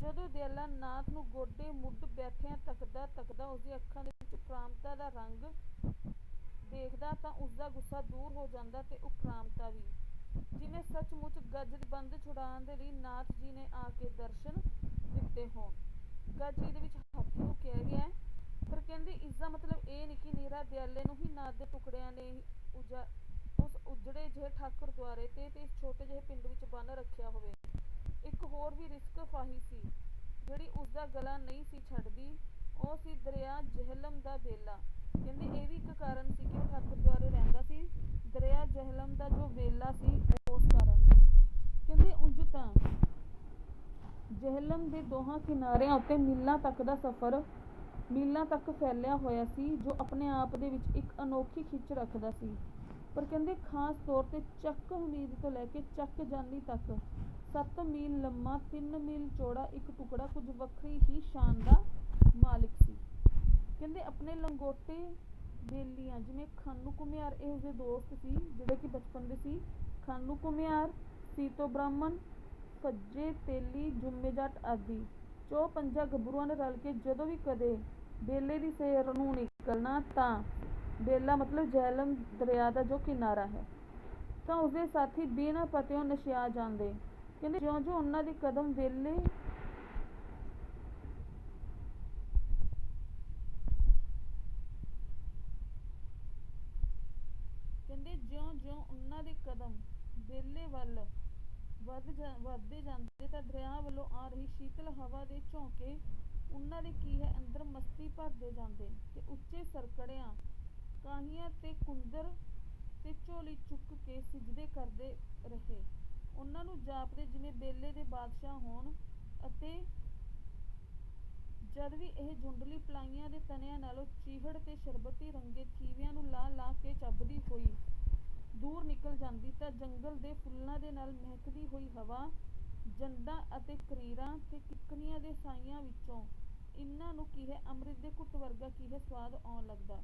ਜਦੋਂ ਦਿਆਲਾ ਨਾਥ ਨੂੰ ਗੋਡੇ ਮੁੱਢ ਬੈਠਿਆਂ ਤੱਕਦਾ ਉਸਦੀ ਅੱਖਾਂ ਦੇ ਵਿੱਚ ਉਪਰਾਮਤਾ ਦਾ ਰੰਗ ਦੇਖਦਾ ਤਾਂ ਉਸਦਾ ਗੁੱਸਾ ਦੂਰ ਹੋ ਜਾਂਦਾ ਤੇ ਉਪਰਾਮਤਾ ਵੀ, ਜਿਵੇਂ ਸੱਚਮੁੱਚ ਗੱਜ ਬੰਦ ਛੁਡਾਉਣ ਦੇ ਲਈ ਨਾਥ ਜੀ ਨੇ ਆ ਕੇ ਦਰਸ਼ਨ ਦਿੱਤੇ ਹੋਣ। ਗੱਜ ਇਹਦੇ ਵਿੱਚ ਹਾਥੀ ਨੂੰ ਕਿਹਾ ਗਿਆ ਹੈ, ਪਰ ਕਹਿੰਦੇ ਇਸਦਾ ਮਤਲਬ ਇਹ ਨਹੀਂ ਕਿ ਨੀਰਾ ਦਿਆਲੇ ਨੂੰ ਹੀ ਨਾਥ ਦੇ ਟੁਕੜਿਆਂ ਨੇ ਉਸ ਉਜੜੇ ਜਿਹੇ ਠਾਕੁਰ ਦੁਆਰੇ ਤੇ ਇਸ ਛੋਟੇ ਜਿਹੇ ਪਿੰਡ ਵਿੱਚ ਬੰਨ ਰੱਖਿਆ ਹੋਵੇ। ਇੱਕ ਹੋਰ ਵੀ ਰਿਸਕ ਫਾਹੀ ਸੀ ਜਿਹੜੀ ਉਸਦਾ ਗਲਾ ਨਹੀਂ ਸੀ ਛੱਡਦੀ, ਉਹ ਸੀ ਦਰਿਆ ਜਹਿਲਮ ਦਾ ਬੇਲਾ। ਕਹਿੰਦੇ ਇਹ ਵੀ ਇੱਕ ਕਾਰਨ ਸੀ ਕਿ ਉਹ ਠਾਕੁਰ ਦੁਆਰੇ ਰਹਿੰਦਾ ਸੀ, ਦਰਿਆ ਜਹਿਲਮ ਦਾ ਜੋ ਬੇਲਾ ਸੀ ਉਸ ਕਾਰਨ। ਕਹਿੰਦੇ ਉਂਝ ਤਾਂ ਜਹਿਲਮ ਦੇ ਦੋਹਾਂ ਕਿਨਾਰਿਆਂ ਉੱਤੇ ਮੀਲਾਂ ਤੱਕ ਫੈਲਿਆ ਹੋਇਆ ਸੀ, ਜੋ ਆਪਣੇ ਆਪ ਦੇ ਵਿੱਚ ਇੱਕ ਅਨੋਖੀ ਖਿੱਚ ਰੱਖਦਾ ਸੀ। ਪਰ ਕਹਿੰਦੇ ਖਾਸ ਤੌਰ ਤੇ ਚੱਕ ਹਮੀਦ ਤੋਂ ਲੈ ਕੇ ਚੱਕ ਜਾਨੀ ਤੱਕ 7 ਮੀਲ ਲੰਮਾ 3 ਮੀਲ ਚੌੜਾ ਇੱਕ ਟੁਕੜਾ ਕੁਝ ਵੱਖਰੀ ਹੀ ਸ਼ਾਨ ਦਾ ਮਾਲਿਕ ਸੀ। ਕਹਿੰਦੇ ਆਪਣੇ ਲੰਗੋਟੇ ਬੇਲੀਆਂ ਜਿਵੇਂ ਖਾਨੂ ਘੁਮਿਆਰ ਇਹ ਉਸਦੇ ਦੋਸਤ ਸੀ ਜਿਹੜੇ ਕਿ ਬਚਪਨ ਦੇ ਸੀ। ਖਾਨੂ ਘੁਮਿਆਰ, ਸੀਤੋ ਬ੍ਰਾਹਮਣ, ਫੱਜੇ ਤੇਲੀ, ਜੁੰਮੇ ਜੱਟ ਆਦਿ 54 ਗੱਭਰੂਆਂ ਨੇ ਰਲ ਕੇ ਜਦੋਂ ਵੀ ਕਦੇ ਬੇਲੇ ਦੀ ਸੈਰ ਨੂੰ ਨਿਕਲਣਾ ਤਾਂ ਬੇਲਾ ਮਤਲਬ ਜੇਹਲਮ ਦਰਿਆ ਦਾ ਜੋ ਕਿਨਾਰਾ ਹੈ, ਤਾਂ ਉਸਦੇ ਸਾਥੀ ਬਿਨਾਂ ਪਤਿਓਂ ਨਸ਼ਿਆ ਜਾਂਦੇ। ਕਹਿੰਦੇ ਜਿਉਂ ਜਿਉਂ ਉਹਨਾਂ ਦੇ ਕਦਮ ਬੇਲੇ ਕਹਿੰਦੇ ਜਿਉਂ-ਜਿਉਂ ਉਹਨਾਂ ਦੇ ਕਦਮ ਬੇਲੇ ਵੱਲ ਵਧਦੇ ਜਾਂਦੇ ਤਾਂ ਦਰਿਆ ਵੱਲੋਂ ਆ ਰਹੀ ਸ਼ੀਤਲ ਹਵਾ ਦੇ ਝੋਂਕੇ ਉਹਨਾਂ ਦੇ ਕੀ ਹੈ ਅੰਦਰ ਮਸਤੀ ਭਰਦੇ ਜਾਂਦੇ ਤੇ ਉੱਚੇ ਸਰਕੜਿਆਂ, ਕਾਹੀਆਂ ਤੇ ਕੁੰਦਰ ਤੇ ਝੋਲੀ ਚੁੱਕ ਕੇ ਸਿਜਦੇ ਕਰਦੇ ਰਹੇ, ਉਹਨਾਂ ਨੂੰ ਜਾਪਦੇ ਜਿਵੇਂ ਬੇਲੇ ਦੇ ਬਾਦਸ਼ਾਹ ਹੋਣ। ਅਤੇ ਜਦ ਵੀ ਇਹ ਜੁੰਡਲੀ ਪਲਾਈਆਂ ਦੇ ਤਣਿਆਂ ਨਾਲੋਂ ਚੀਹੜ ਤੇ ਸ਼ਰਬਤੀ ਰੰਗੇ ਥੀਵਿਆਂ ਨੂੰ ਲਾ ਕੇ ਚੱਬਦੀ ਹੋਈ ਦੂਰ ਨਿਕਲ ਜਾਂਦੀ ਤਾਂ ਜੰਗਲ ਦੇ ਫੁੱਲਾਂ ਦੇ ਨਾਲ ਮਹਿਕਦੀ ਹੋਈ ਹਵਾ, ਜੰਡਾਂ ਅਤੇ ਕਰੀਰਾਂ ਤੇ ਕਿੱਕਰੀਆਂ ਦੇ ਸਾਈਆਂ ਵਿੱਚੋਂ ਇਹਨਾਂ ਨੂੰ ਕੀ ਹੈ ਅੰਮ੍ਰਿਤ ਦੇ ਘੁੱਟ ਵਰਗਾ ਕੀ ਹੈ ਸਵਾਦ ਆਉਣ ਲੱਗਦਾ।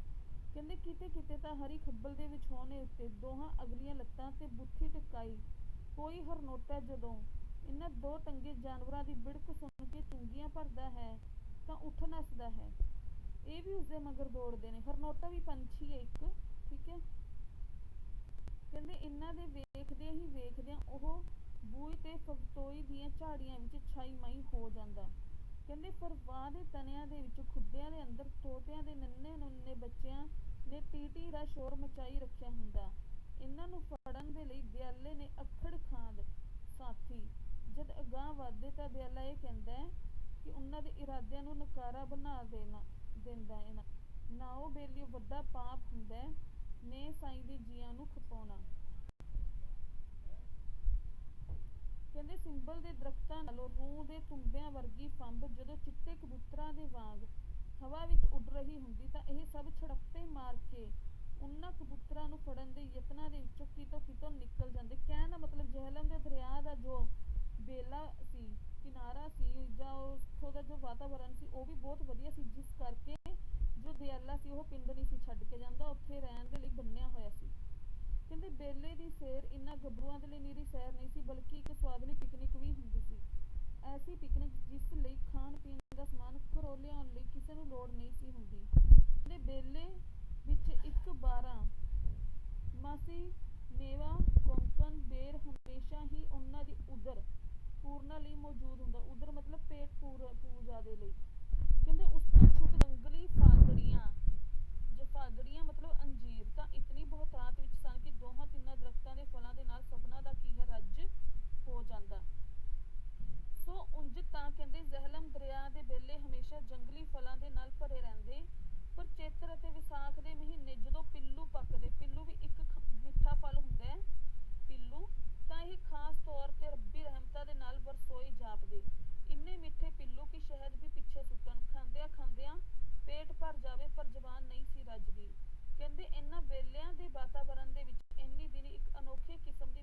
ਕਹਿੰਦੇ ਕਿਤੇ ਕਿਤੇ ਤਾਂ ਹਰੀ ਖੱਬਲ ਦੇ ਵਿਛੌਣੇ ਉੱਤੇ ਦੋਹਾਂ ਅਗਲੀਆਂ ਲੱਤਾਂ ਤੇ ਬੁੱਥੀ ਟਿਕਾਈ ਕੋਈ ਹਰਨੋਟਾ ਜਦੋਂ ਇਹਨਾਂ ਦੋ ਟੰਗੇ ਜਾਨਵਰਾਂ ਦੀ ਬਿੜਕ ਸੁਣ ਕੇ ਚੁੰਗੀਆਂ ਭਰਦਾ ਹੈ ਤਾਂ ਉੱਠ ਨੱਸਦਾ ਹੈ। ਇਹ ਵੀ ਉਸਦੇ ਮਗਰ ਦੌੜਦੇ ਨੇ। ਹਰਨੋਟਾ ਵੀ ਪੰਛੀ ਹੈ ਇੱਕ, ਠੀਕ ਹੈ। ਕਹਿੰਦੇ ਇਹਨਾਂ ਦੇ ਵੇਖਦਿਆਂ ਉਹ ਬੂਈ ਤੇ ਫਗਤੋਈ ਦੀਆਂ ਝਾੜੀਆਂ ਵਿੱਚ ਛਾਈ ਮਾਈ ਹੋ ਜਾਂਦਾ। ਕਹਿੰਦੇ ਫਰਵਾਹ ਦੇ ਤਣਿਆਂ ਦੇ ਵਿੱਚ ਖੁੱਡਿਆਂ ਦੇ ਅੰਦਰ ਤੋਤਿਆਂ ਦੇ ਨੰਨੇ ਨੁੰਨੇ ਬੱਚਿਆਂ ਨੇ ਟੀ ਦਾ ਸ਼ੋਰ ਮਚਾਈ ਰੱਖਿਆ ਹੁੰਦਾ। ਇਹਨਾਂ ਨੂੰ ਫੜਨ ਦੇ ਲਈ ਦਿਆਲੇ ਨੇ ਅੱਖੜ ਖਾਂਦ ਸਾਥੀ ਜਦ ਅਗਾਂਹ ਵੱਧਦੇ ਤਾਂ ਦਿਆਲਾ ਇਹ ਕਹਿੰਦਾ ਕਿ ਉਹਨਾਂ ਦੇ ਇਰਾਦਿਆਂ ਨੂੰ ਨਕਾਰਾ ਬਣਾ ਦਿੰਦਾ ਹੈ ਨਾ ਉਹ ਬੇਲੀਓ ਵੱਡਾ ਪਾਪ ਹੁੰਦਾ ਨੇ ਸਾਈਂ ਦੇ ਜੀਆਂ ਨੂੰ ਖਪਾਉਣਾ। ਕਹਿੰਦੇ ਸਿੰਬਲ ਦੇ ਦਰਖਤਾਂ ਨਾਲੋਂ ਰੂੰ ਦੇ ਤੁੰਬਿਆਂ ਵਰਗੀ ਫੰਬ ਜਦੋਂ ਚਿੱਟੇ ਕਬੂਤਰਾਂ ਦੇ ਵਾਂਗ ਹਵਾ ਵਿੱਚ ਉੱਡ ਰਹੀ ਹੁੰਦੀ ਤਾਂ ਇਹ ਸਭ ਛੜੱਪੇ ਮਾਰ ਕੇ ਉਹਨਾਂ ਕਬੂਤਰਾਂ ਨੂੰ ਫੜਨ ਦੇ ਯਤਨਾਂ ਦੇ ਵਿੱਚੋਂ ਕਿਤੋਂ ਨਿਕਲ ਜਾਂਦੇ। ਕਹਿਣ ਦਾ ਮਤਲਬ ਜੇਹਲਮ ਦੇ ਦਰਿਆ ਦਾ ਜੋ ਬੇਲਾ ਸੀ, ਕਿਨਾਰਾ ਸੀ, ਜਾਂ ਉੱਥੋਂ ਦਾ ਜੋ ਵਾਤਾਵਰਨ ਸੀ ਉਹ ਵੀ ਬਹੁਤ ਵਧੀਆ ਸੀ, ਜਿਸ ਕਰਕੇ ਜੋ ਦਿਆਲਾ ਸੀ ਉਹ ਪਿੰਡ ਨਹੀਂ ਸੀ ਛੱਡ ਕੇ ਜਾਂਦਾ, ਉੱਥੇ ਰਹਿਣ ਦੇ ਲਈ ਬੰਨਿਆ ਹੋਇਆ ਸੀ। ਕਹਿੰਦੇ ਬੇਲੇ ਦੀ ਸੈਰ ਇਹਨਾਂ ਗੱਭਰੂਆਂ ਦੇ ਲਈ ਨਿਰੀ ਸੈਰ ਨਹੀਂ ਸੀ, ਬਲਕਿ ਇੱਕ ਸਵਾਦਲੀ ਪਿਕਨਿਕ ਵੀ ਹੁੰਦੀ ਸੀ। ਐਸੀ ਪਿਕਨਿਕ ਜਿਸ ਲਈ ਖਾਣ ਪੀਣ ਦਾ ਸਮਾਨ ਘਰੋਂ ਲਿਆਉਣ ਲਈ ਕਿਸੇ ਨੂੰ ਲੋੜ ਨਹੀਂ ਸੀ ਹੁੰਦੀ। ਕਹਿੰਦੇ ਬੇਲੇ ਵਿੱਚ ਇੱਕ 12 ਮਾਸੀ ਮੇਵਾ ਕੋਂਕਣ ਬੇਰ ਹਮੇਸ਼ਾ ਹੀ ਉਹਨਾਂ ਦੀ ਉਦਰ ਪੂਰਨਾ ਲਈ ਮੌਜੂਦ ਹੁੰਦਾ। ਉਦਰ ਮਤਲਬ ਪੇਟ ਪੂਜਾ ਦੇ ਲਈ। ਕਹਿੰਦੇ ਉਸ ਤੋਂ ਛੁੱਟ ਜੰਗਲੀ ਫਾਗੜੀਆਂ ਮਤਲਬ ਅੰਜੀਰ ਤਾਂ ਇਤਨੀ ਬਹੁਤਾਤ ਵਿੱਚ ਸਨ ਕਿ ਦੋਹਾਂ ਤਿੰਨਾਂ ਦਰਖਤਾਂ ਦੇ ਫਲਾਂ ਦੇ ਨਾਲ ਸਭਨਾਂ ਦਾ ਕੀ ਹੈ ਰੱਜ ਹੋ ਜਾਂਦਾ। ਸੋ ਉਂਝ ਤਾਂ ਕਹਿੰਦੇ ਜੇਹਲਮ ਦਰਿਆ ਦੇ ਬੇਲੇ ਹਮੇਸ਼ਾ ਜੰਗਲੀ ਫਲਾਂ ਦੇ ਨਾਲ ਭਰੇ ਰਹਿੰਦੇ, ਪਰ ਚੇਤਰ ਅਤੇ ਵਿਸਾਖ ਦੇ ਮਹੀਨੇ ਜਦੋਂ ਪਿੱਲੂ ਪੱਕਦੇ, ਪਿੱਲੂ ਵੀ ਇੱਕ ਮਿੱਠਾ ਫਲ ਹੁੰਦਾ ਹੈ ਪਿੱਲੂ, ਤਾਂ ਇਹ ਖਾਸ ਤੌਰ ਤੇ ਰੱਬੀ ਰਹਿਮਤਾਂ ਦੇ ਨਾਲ ਵਰਸੋਏ ਜਾਪਦੇ। ਇੰਨੇ ਮਿੱਠੇ ਪਿੱਲੂ ਕਿ ਸ਼ਹਿਦ ਵੀ ਪਿੱਛੇ ਸੁੱਟਣ, ਖਾਂਦਿਆਂ ਪੇਟ ਭਰ ਜਾਵੇ ਪਰ ਜ਼ਬਾਨ ਨਹੀਂ ਸੀ ਰੱਜਦੀ। ਕਹਿੰਦੇ ਇਹਨਾਂ ਵੇਲਿਆਂ ਦੇ ਵਾਤਾਵਰਨ ਦੇ ਵਿੱਚ ਇੰਨੀ ਦਿਨ ਇੱਕ ਅਨੋਖੇ ਕਿਸਮ ਦੀ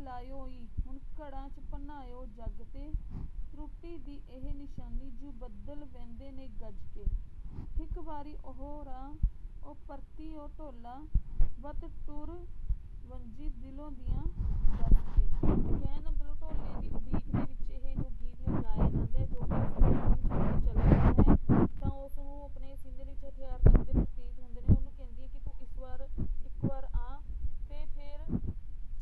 ਲਾਇਓਈ ਹੁਣ ਘੜਾਂ 'ਚ ਭੰਨਾਇਓ ਜੱਗ ਤੇ ਤਰੁੱਟੀ ਦੀ ਇਹ ਨਿਸ਼ਾਨੀ ਜੂ ਬੱਦਲ ਵਹਿੰਦੇ ਨੇ ਗੱਜ ਕੇ। ਇੱਕ ਵਾਰੀ ਉਹ ਰਾਹ ਉਹ ਪਰਤੀ ਉਹ ਢੋਲਾ ਵਤ ਟੁਰ ਵੰਜੀ ਦਿਲੋਂ ਦੀਆਂ ਦੱਸ ਕੇ। ਕਹਿਣ ਦਾ ਮਤਲਬ ਢੋਲੇ ਦੀ ਉਡੀਕ ਦੇ ਵਿੱਚ ਇਹ ਜੋ ਗੀਤ ਹੈ ਗਾਇਆ ਜਾਂਦਾ ਹੈ, ਜੋ ਕਿ ਚਲਾ ਜਾਂਦਾ ਹੈ ਤਾਂ ਉਸ ਨੂੰ ਆਪਣੇ ਸੀਨੇ ਦੇ ਵਿੱਚ ਹਥਿਆਰ ਲੱਗਦੇ ਪ੍ਰਤੀਤ ਹੁੰਦੇ ਨੇ। ਉਹਨੂੰ ਕਹਿੰਦੀ ਹੈ ਕਿ ਤੂੰ ਇੱਕ ਵਾਰ ਆ ਤੇ ਫਿਰ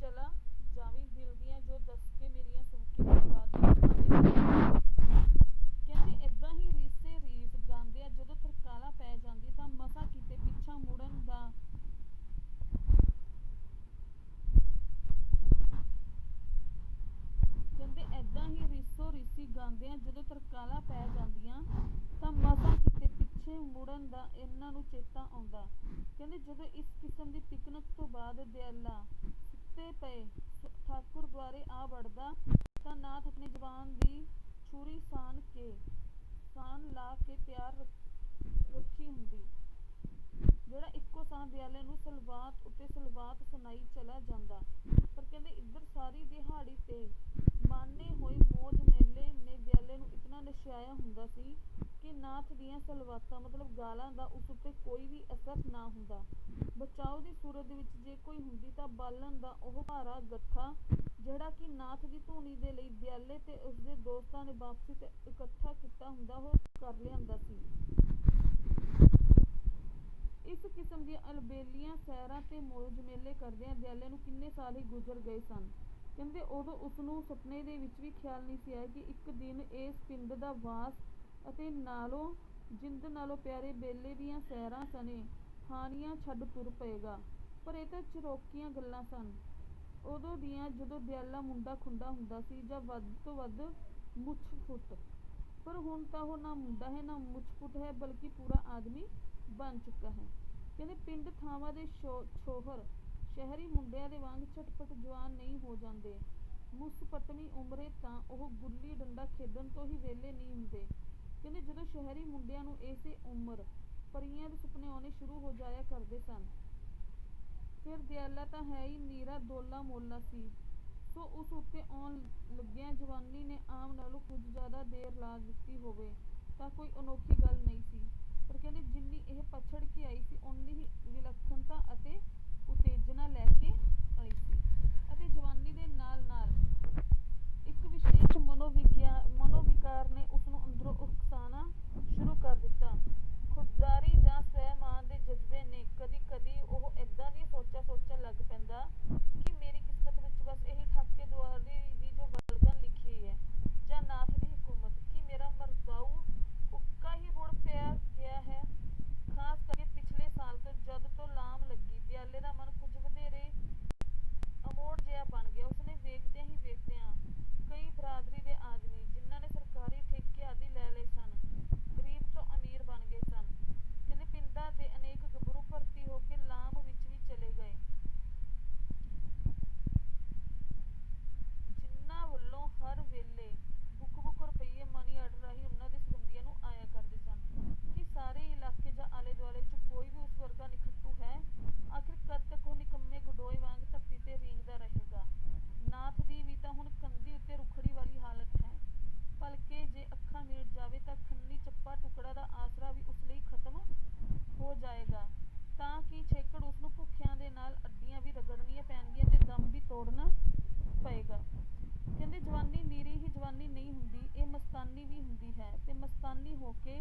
ਚਲਾ ਜਾਵੀਂ ਦਿਲ ਦੀਆਂ ਜੋ ਦੱਸ ਕੇ ਮੇਰੀਆਂ ਸੁਣ ਕੇ ਬਰਬਾਦ ਕਹਿੰਦੇ ਏਦਾਂ ਹੀ ਰੀਸੇ ਰੀਸ ਗਾਉਂਦਿਆਂ ਜਦੋਂ ਤਰਕਾਲਾ ਪੈ ਜਾਂਦੀ ਤਾਂ ਮਸਾਂ ਕਿਤੇ ਪਿੱਛਾ ਮੁੜਨ ਦਾ ਕਹਿੰਦੇ ਏਦਾਂ ਹੀ ਰੀਸੋ ਰੀਸੀ ਗਾਉਂਦਿਆਂ ਜਦੋਂ ਤਰਕਾਲਾਂ ਪੈ ਜਾਂਦੀਆਂ ਤਾਂ ਮਸਾਂ ਕਿਤੇ ਪਿੱਛੇ ਮੁੜਨ ਦਾ ਇਹਨਾਂ ਨੂੰ ਚੇਤਾ ਆਉਂਦਾ। ਕਹਿੰਦੇ ਜਦੋਂ ਇਸ ਕਿਸਮ ਦੀ ਪਿਕਨਿਕ ਤੋਂ ਬਾਅਦ ਦਿਆਲਾ ਸੁੱਤੇ ਪਏ ਠਾਕੁਰ ਦੁਆਰੇ ਆ ਵੜਦਾ ਤਾਂ ਨਾਥ ਆਪਣੀ ਜ਼ਬਾਨ ਦੀ ਛੁਰੀ ਸਾਨ ਲਾ ਕੇ ਤਿਆਰ ਰੱਖੀ ਹੁੰਦੀ। ਜਿਹੜਾ ਇੱਕੋ ਸਾਹ ਦਿਆਲੇ ਨੂੰ ਸਲਵਾਤ ਉੱਤੇ ਸਲਵਾਤ ਸੁਣਾਈ ਚਲਾ ਜਾਂਦਾ। ਪਰ ਕਹਿੰਦੇ ਇੱਧਰ ਸਾਰੀ ਦਿਹਾੜੀ ਤੇ ਮਾਨੇ ਹੋਏ ਮੌਜ ਮੇਲੇ ਨੇ ਦਿਆਲੇ ਨੂੰ ਇਤਨਾ ਨਸ਼ਾਇਆ ਹੁੰਦਾ ਸੀ ਕਿ ਨਾਥ ਦੀਆਂ ਸਲਵਾਤਾਂ ਮਤਲਬ ਗਾਲਾਂ ਦਾ ਉਸ ਉੱਤੇ ਕੋਈ ਵੀ ਅਸਰ ਨਾ ਹੁੰਦਾ। ਬਚਾਓ ਦੀ ਸੂਰਤ ਵਿੱਚ ਜੇ ਕੋਈ ਹੁੰਦੀ ਤਾਂ ਬਾਲਣ ਦਾ ਉਹ ਭਾਰਾ ਗੱਠਾ ਜਿਹੜਾ ਕਿ ਨਾਥ ਦੀ ਧੂਣੀ ਦੇ ਲਈ ਦਿਆਲੇ ਤੇ ਉਸਦੇ ਦੋਸਤਾਂ ਨੇ ਵਾਪਸੀ ਤੇ ਇਕੱਠਾ ਕੀਤਾ ਹੁੰਦਾ ਉਹ ਕਰ ਲਿਆਂਦਾ ਸੀ। ਇਸ ਕਿਸਮ ਦੀਆਂ ਅਲਬੇਲੀਆਂ ਸੈਰਾਂ ਤੇ ਮੌਜ ਮੇਲੇ ਕਰਦਿਆਂ ਦਿਆਲੇ ਨੂੰ ਕਿੰਨੇ ਸਾਲ ਹੀ ਗੁਜ਼ਰ ਗਏ ਸਨ। ਕਹਿੰਦੇ ਉਦੋਂ ਉਸਨੂੰ ਸੁਪਨੇ ਦੇ ਵਿੱਚ ਵੀ ਖਿਆਲ ਨਹੀਂ ਸੀ ਆਇਆ ਕਿ ਇੱਕ ਦਿਨ ਇਸ ਪਿੰਡ ਦਾ ਵਾਸ ਅਤੇ ਨਾਲੋਂ ਜਿੰਦ ਨਾਲੋਂ ਪਿਆਰੇ ਬੇਲੇ ਦੀਆਂ ਸੈਰਾਂ ਸਣੇ ਹਾਨੀਆਂ ਛੱਡ ਤੁਰ ਪਏਗਾ। ਪਰ ਇਹ ਤਾਂ ਚਿਰੋਕੀਆਂ ਗੱਲਾਂ ਸਨ ਉਦੋਂ ਦੀਆਂ ਜਦੋਂ ਦਿਆਲਾ ਮੁੰਡਾ ਖੁੰਡਾ ਹੁੰਦਾ ਸੀ ਜਾਂ ਵੱਧ ਤੋਂ ਵੱਧ ਮੁੱਛ ਫੁੱਟ। ਪਰ ਹੁਣ ਤਾਂ ਉਹ ਨਾ ਮੁੰਡਾ ਹੈ ਨਾ ਮੁੱਛ ਫੁੱਟ ਹੈ ਬਲਕਿ ਪੂਰਾ ਆਦਮੀ ਬਣ ਚੁੱਕਾ ਹੈ। ਕਹਿੰਦੇ ਪਿੰਡ ਥਾਵਾਂ ਦੇ ਛੋਹਰ ਸ਼ਹਿਰੀ ਮੁੰਡਿਆਂ ਦੇ ਵਾਂਗ ਝਟਪਟ ਜਵਾਨ ਨਹੀਂ ਹੋ ਜਾਂਦੇ। ਮੁਸਪਟਵੀਂ ਉਮਰੇ ਤਾਂ ਉਹ ਗੁੱਲੀ ਡੰਡਾ ਖੇਡਣ ਤੋਂ ਹੀ ਵਿਹਲੇ ਨਹੀਂ ਹੁੰਦੇ। ਕਹਿੰਦੇ ਜਦੋਂ ਸ਼ਹਿਰੀ ਮੁੰਡਿਆਂ ਨੂੰ ਇਸੇ ਉਮਰ ਪਰੀਆਂ ਦੇ ਸੁਪਨੇ ਆਉਣੇ ਸ਼ੁਰੂ ਹੋ ਜਾਇਆ ਕਰਦੇ ਸਨ ਫਿਰ ਦਿਆਲਾ ਤਾਂ ਹੈ ਹੀ ਨੀਰਾ ਦੋਲਾ ਮੋਲਾ ਸੀ। ਸੋ ਉਸ ਉੱਤੇ ਆਉਣ ਲੱਗਿਆਂ ਜਵਾਨੀ ਨੇ ਆਮ ਨਾਲੋਂ ਕੁਝ ਜ਼ਿਆਦਾ ਦੇਰ ਲਾ ਦਿੱਤੀ ਹੋਵੇ ਤਾਂ ਕੋਈ ਅਨੋਖੀ ਗੱਲ ਨਹੀਂ ਸੀ। ਪਰ ਕਹਿੰਦੇ ਜਿੰਨੀ ਇਹ ਪਛੜ ਕੇ ਆਈ ਸੀ ਓਨੀ ਹੀ ਵਿਲੱਖਣਤਾ ਅਤੇ ਉਤੇਜਨਾ ਲੈ ਕੇ ਆਈ ਸੀ। ਅਤੇ ਜਵਾਨੀ ਦੇ ਨਾਲ ਨਾਲ ਇੱਕ ਵਿਸ਼ੇਸ਼ ਮਨੋਵਿਕਾਰ ਨੇ ਉਸਨੂੰ ਅੰਦਰੋਂ ਉਕਸਾਉਣਾ ਸ਼ੁਰੂ ਕਰ ਦਿੱਤਾ। ਖੁਦਦਾਰੀ ਜਾਂ ਸਵੈਮਾਨ ਦੇ ਜਜ਼ਬੇ ਨੇ ਕਦੀ ਕਦੀ ਉਹ ਏਦਾਂ ਦੀਆਂ ਸੋਚਣ ਲੱਗ ਪੈਂਦਾ ਕਿ ਮੇਰੀ ਕਿਸਮਤ ਵਿੱਚ ਬਸ ਇਹੀ ਠਾਕੇ ਦੁਆਰੇ ਦੀ ਜੋ ਵਲਗਣ ਲਿਖੀ ਹੋਈ ਹੈ ਜਾਂ ਨਾਥ ਦੀ ਹਕੂਮਤ ਕਿ ਮੇਰਾ ਮਰਦਾਊ ਉੱਕਾ ਹੀ ਰੁੜ ਪਿਆ ਗਿਆ ਹੈ। ਖਾਸ ਕਰਕੇ ਪਿਛਲੇ ਸਾਲ ਤੋਂ ਜਦ ਤੋਂ ਲਾਮ ਲੱਗੀ ਦਿਆਲੇ ਦਾ ਮਨ ਕੁਝ ਵਧੇਰੇ ਅਮੋੜ ਜਿਹਾ ਬਣ ਗਿਆ। ਉਸਨੇ ਵੇਖਦਿਆਂ ਹੀ ਵੇਖਦਿਆਂ ਕਈ ਬਰਾਦਰੀ ਦੇ ਆਦਮੀ ਜਿਨ੍ਹਾਂ ਨੇ ਸਰਕਾਰੀ ਠੇਕੇ ਆਦਿ ਲੈ ਲਏ ਸਨ ਗਰੀਬ ਤੋਂ ਅਮੀਰ ਬਣ ਗਏ ਸਨ। ਕਹਿੰਦੇ ਪਿੰਡਾਂ ਦੇ ਅਨੇਕ ਗੱਭਰੂ ਭਰਤੀ ਹੋ ਕੇ ਲਾਮ ਵਿੱਚ ਵੀ ਚਲੇ ਗਏ ਜਿਨ੍ਹਾਂ ਵੱਲੋਂ ਹਰ ਵੇਲੇ ਬੁੱਕ ਰੁਪਈਏ ਮਨੀ ਆਰਡਰ ਰਾਹੀਂ ਉਹਨਾਂ ਦੇ ਸੰਬੰਧੀਆਂ ਨੂੰ ਆਇਆ ਕਰਦੇ ਸਨ ਕਿ ਸਾਰੇ ਇਲਾਕੇ ਜਾਂ ਆਲੇ ਦੁਆਲੇ ਵਿੱਚ ਕੋਈ ਵੀ ਉਸ ਵਰਗਾ ਨਿਖੱਟੂ ਹੈ। ਆਖਿਰ ਕਦ ਤੱਕ ਉਹ ਨਿਕੰਮੇ ਗਡੋਏ ਵਾਂਗ ਧਰਤੀ ਤੇ ਰੀਂਗਦਾ ਰਹੇਗਾ। ਨਾਥ ਦੀ ਵੀ ਤਾਂ ਹੁਣ ਕੰਧੀ ਉੱਤੇ ਰੁਖੜੀ ਵਾਲੀ ਹਾਲਤ ਹੈ। ਭਲਕੇ ਜੇ ਅੱਖਾਂ ਮੀਟ ਜਾਵੇ ਤਾਂ ਖੰਨੀ ਚੱਪਾ ਟੁਕੜਾ ਦਾ ਆਸਰਾ ਵੀ ਉਸ ਲਈ ਖਤਮ ਹੋ ਜਾਏਗਾ ਤਾਂ ਕਿ ਛੇਕੜ ਉਸਨੂੰ ਭੁੱਖਿਆਂ ਦੇ ਨਾਲ ਅੱਡੀਆਂ ਵੀ ਰਗੜਨੀਆਂ ਪੈਣਗੀਆਂ ਤੇ ਦਮ ਵੀ ਤੋੜਨਾ ਪਏਗਾ। ਕਹਿੰਦੇ ਜਵਾਨੀ ਨਿਰੀ ਹੀ ਜਵਾਨੀ ਨਹੀਂ ਹੁੰਦੀ ਇਹ ਮਸਤਾਨੀ ਵੀ ਹੁੰਦੀ ਹੈ ਤੇ ਮਸਤਾਨੀ ਹੋ ਕੇ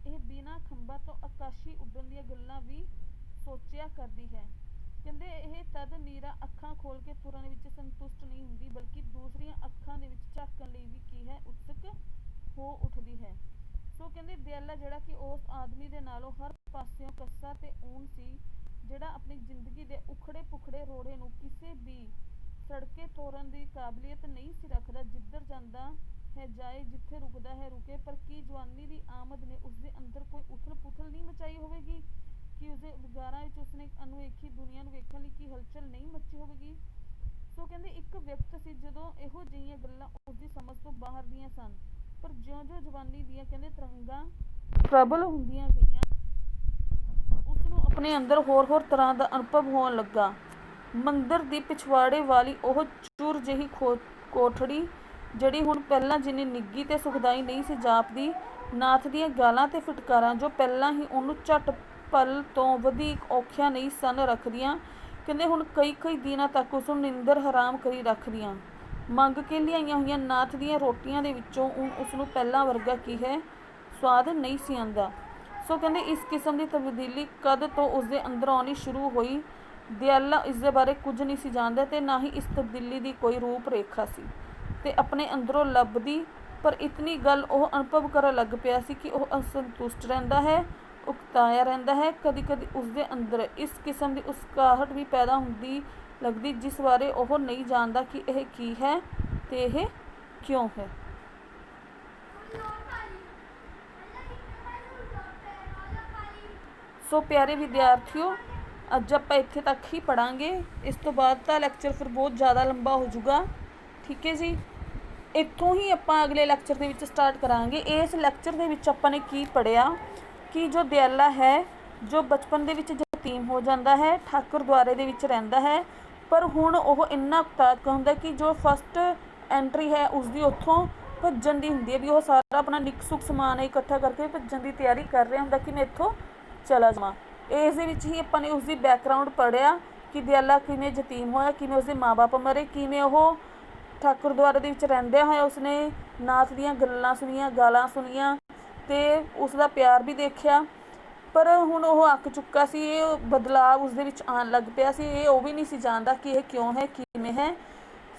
ਇਹ ਬਿਨਾਂ ਖੰਭਾਂ ਤੋਂ ਆਕਾਸ਼ੀ ਉੱਡਣ ਦੀਆਂ ਗੱਲਾਂ ਵੀ ਸੋਚਿਆ ਕਰਦੀ ਹੈ। ਕਹਿੰਦੇ ਇਹ ਤਦ ਨੀਰਾ ਅੱਖਾਂ ਖੋਲ ਕੇ ਤੁਰਨ ਵਿੱਚ ਸੰਤੁਸ਼ਟ ਨਹੀਂ ਹੁੰਦੀ ਬਲਕਿ ਦੂਸਰੀਆਂ ਅੱਖਾਂ ਦੇ ਵਿੱਚ ਝਾਕਣ ਲਈ ਵੀ ਕੀ ਹੈ ਉਤਸੁਕ ਹੋ ਉੱਠਦੀ ਹੈ। ਸੋ ਕਹਿੰਦੇ ਦਿਆਲਾ ਜਿਹੜਾ ਕਿ ਉਸ ਆਦਮੀ ਦੇ ਨਾਲੋਂ ਹਰ ਪਾਸਿਓਂ ਕੱਸਾ ਤੇ ਊਣ ਸੀ ਜਿਹੜਾ ਆਪਣੀ ਜ਼ਿੰਦਗੀ ਦੇ ਉਖੜੇ ਪੁਖੜੇ ਰੋੜੇ ਨੂੰ ਕਿਸੇ ਵੀ ਸੜਕੇ ਤੋਰਨ ਦੀ ਕਾਬਲੀਅਤ ਨਹੀਂ ਸੀ ਰੱਖਦਾ। ਜਿੱਧਰ ਜਾਂਦਾ ਹੈ ਜਾਏ ਜਿੱਥੇ ਰੁਕਦਾ ਹੈ ਰੁਕੇ। ਪਰ ਕੀ ਜਵਾਨੀ ਦੀ ਆਮਦ ਨੇ ਉਸਦੇ ਅੰਦਰ ਕੋਈ ਉਥਲ ਪੁਥਲ ਨਹੀਂ ਮਚਾਈ ਹੋਵੇਗੀ ਕਿ ਉਸਦੇ ਵਿਗਾਰਾਂ ਵਿੱਚ ਉਸਨੇ ਅਨਵੇਖੀ ਦੁਨੀਆ ਨੂੰ ਵੇਖਣ ਲਈ ਕੀ ਹਲਚਲ ਨਹੀਂ ਮੱਚੀ ਹੋਵੇਗੀ। ਸੋ ਕਹਿੰਦੇ ਇੱਕ ਵਕਤ ਸੀ ਜਦੋਂ ਇਹੋ ਜਿਹੀਆਂ ਗੱਲਾਂ ਉਸਦੀ ਸਮਝ ਤੋਂ ਬਾਹਰ ਦੀਆਂ ਸਨ। ਪਰ ਜਿਉਂ-ਜਿਉਂ ਜਵਾਨੀ ਦੀਆਂ ਕਹਿੰਦੇ ਤਰੰਗਾਂ ਪ੍ਰਬਲ ਹੁੰਦੀਆਂ ਗਈਆਂ ਉਸਨੂੰ ਆਪਣੇ ਅੰਦਰ ਹੋਰ ਤਰ੍ਹਾਂ ਦਾ ਅਨੁਭਵ ਹੋਣ ਲੱਗਾ। ਮੰਦਰ ਦੀ ਪਿਛਵਾੜੇ ਵਾਲੀ ਉਹ ਚੁਰ ਜਿਹੀ ਕੋਠੜੀ, ਜਿਹੜੀ ਹੁਣ ਪਹਿਲਾਂ ਜਿੰਨੀ ਨਿੱਘੀ ਤੇ ਸੁਖਦਾਈ ਨਹੀਂ ਸੀ ਜਾਪਦੀ, ਨਾਥ ਦੀਆਂ ਗਾਲਾਂ ਤੇ ਫਿਟਕਾਰਾਂ ਜੋ ਪਹਿਲਾਂ ਹੀ ਉਹਨੂੰ ਝੱਟ ਪਲ ਤੋਂ ਵਧੇਕ ਔਖੀਆਂ ਨਹੀਂ ਸਨ ਰੱਖਦੀਆਂ, ਕਹਿੰਦੇ ਹੁਣ ਕਈ ਦਿਨਾਂ ਤੱਕ ਉਸਨੂੰ ਨਿੰਦਰ ਹਰਾਮ ਕਰੀ ਰੱਖਦੀਆਂ। ਮੰਗ ਕੇ ਲਿਆਈਆਂ ਹੋਈਆਂ ਨਾਥ ਦੀਆਂ ਰੋਟੀਆਂ ਦੇ ਵਿੱਚੋਂ ਉਸਨੂੰ ਪਹਿਲਾਂ ਵਰਗਾ ਕੀ ਹੈ ਸਵਾਦ ਨਹੀਂ ਸੀ ਆਉਂਦਾ। ਸੋ ਕਹਿੰਦੇ ਇਸ ਕਿਸਮ ਦੀ ਤਬਦੀਲੀ ਕਦ ਤੋਂ ਉਸਦੇ ਅੰਦਰ ਆਉਣੀ ਸ਼ੁਰੂ ਹੋਈ, ਦਿਆਲਾ ਇਸਦੇ ਬਾਰੇ ਕੁਝ ਨਹੀਂ ਸੀ ਜਾਣਦਾ ਤੇ ਨਾ ਹੀ ਇਸ ਤਬਦੀਲੀ ਦੀ ਕੋਈ ਰੂਪ ਰੇਖਾ ਸੀ ਤੇ ਆਪਣੇ ਅੰਦਰੋਂ ਲੱਭਦੀ। ਪਰ ਇਤਨੀ ਗੱਲ ਉਹ ਅਨੁਭਵ ਕਰਨ ਲੱਗ ਪਿਆ ਸੀ ਕਿ ਉਹ ਅਸੰਤੁਸ਼ਟ ਰਹਿੰਦਾ ਹੈ, ਉਕਤਾਇਆ ਰਹਿੰਦਾ ਹੈ। ਕਦੀ ਕਦੀ ਉਸਦੇ ਅੰਦਰ ਇਸ ਕਿਸਮ ਦੀ ਉਸਕਾਹਟ ਵੀ ਪੈਦਾ ਹੁੰਦੀ ਲੱਗਦੀ, ਜਿਸ ਬਾਰੇ ਉਹ ਨਹੀਂ ਜਾਣਦਾ ਕਿ ਇਹ ਕੀ ਹੈ ਤੇ ਇਹ ਕਿਉਂ ਹੈ। ਸੋ ਪਿਆਰੇ ਵਿਦਿਆਰਥੀਓ, ਅੱਜ ਆਪਾਂ ਇੱਥੇ ਤੱਕ ਹੀ ਪੜ੍ਹਾਂਗੇ। ਇਸ ਤੋਂ ਬਾਅਦ ਤਾਂ ਲੈਕਚਰ ਫਿਰ ਬਹੁਤ ਜ਼ਿਆਦਾ ਲੰਬਾ ਹੋ ਜਾਊਗਾ, ਠੀਕ ਹੈ ਜੀ। ਇੱਥੋਂ ਹੀ ਆਪਾਂ ਅਗਲੇ ਲੈਕਚਰ ਦੇ ਵਿੱਚ ਸਟਾਰਟ ਕਰਾਂਗੇ। ਇਸ ਲੈਕਚਰ ਦੇ ਵਿੱਚ ਆਪਾਂ ਨੇ ਕੀ ਪੜ੍ਹਿਆ ਕਿ ਜੋ ਦਿਆਲਾ ਹੈ, ਜੋ ਬਚਪਨ ਦੇ ਵਿੱਚ ਯਤੀਮ ਹੋ ਜਾਂਦਾ ਹੈ, ਠਾਕੁਰ ਦੁਆਰੇ ਦੇ ਵਿੱਚ ਰਹਿੰਦਾ ਹੈ, ਪਰ ਹੁਣ ਉਹ ਇੰਨਾ ਉਕਤਾਦ ਹੁੰਦਾ ਕਿ ਜੋ ਫਸਟ ਐਂਟਰੀ ਹੈ ਉਸਦੀ ਉੱਥੋਂ ਭੱਜਣ ਦੀ ਹੁੰਦੀ ਹੈ, ਵੀ ਉਹ ਸਾਰਾ ਆਪਣਾ ਨਿੱਕ ਸੁੱਕ ਸਮਾਨ ਇਕੱਠਾ ਕਰਕੇ ਭੱਜਣ ਦੀ ਤਿਆਰੀ ਕਰ ਰਿਹਾ ਹੁੰਦਾ ਕਿ ਮੈਂ ਇੱਥੋਂ ਚਲਾ ਜਾਵਾਂ। ਇਸ ਦੇ ਵਿੱਚ ਹੀ ਆਪਾਂ ਨੇ ਉਸਦੀ ਬੈਕਗਰਾਊਂਡ ਪੜ੍ਹਿਆ ਕਿ ਦਿਆਲਾ ਕਿਵੇਂ ਯਤੀਮ ਹੋਇਆ, ਕਿਵੇਂ ਉਸਦੇ ਮਾਂ ਬਾਪ ਮਰੇ, ਕਿਵੇਂ ਉਹ ਠਾਕੁਰ ਦੁਆਰੇ ਦੇ ਵਿੱਚ ਰਹਿੰਦਿਆਂ ਹੋਇਆ ਉਸਨੇ ਨਾਥ ਦੀਆਂ ਗੱਲਾਂ ਸੁਣੀਆਂ, ਗਾਲਾਂ ਸੁਣੀਆਂ ਤੇ ਉਸਦਾ ਪਿਆਰ ਵੀ ਦੇਖਿਆ। ਪਰ ਹੁਣ ਉਹ ਅੱਕ ਚੁੱਕਾ ਸੀ, ਇਹ ਬਦਲਾਵ ਉਸਦੇ ਵਿੱਚ ਆਉਣ ਲੱਗ ਪਿਆ ਸੀ। ਇਹ ਉਹ ਵੀ ਨਹੀਂ ਸੀ ਜਾਣਦਾ ਕਿ ਇਹ ਕਿਉਂ ਹੈ, ਕਿਵੇਂ ਹੈ।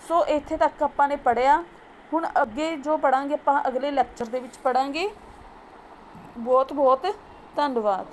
ਸੋ ਇੱਥੇ ਤੱਕ ਆਪਾਂ ਨੇ ਪੜ੍ਹਿਆ। ਹੁਣ ਅੱਗੇ ਜੋ ਪੜ੍ਹਾਂਗੇ ਆਪਾਂ ਅਗਲੇ ਲੈਕਚਰ ਦੇ ਵਿੱਚ ਪੜ੍ਹਾਂਗੇ। ਬਹੁਤ ਬਹੁਤ ਧੰਨਵਾਦ।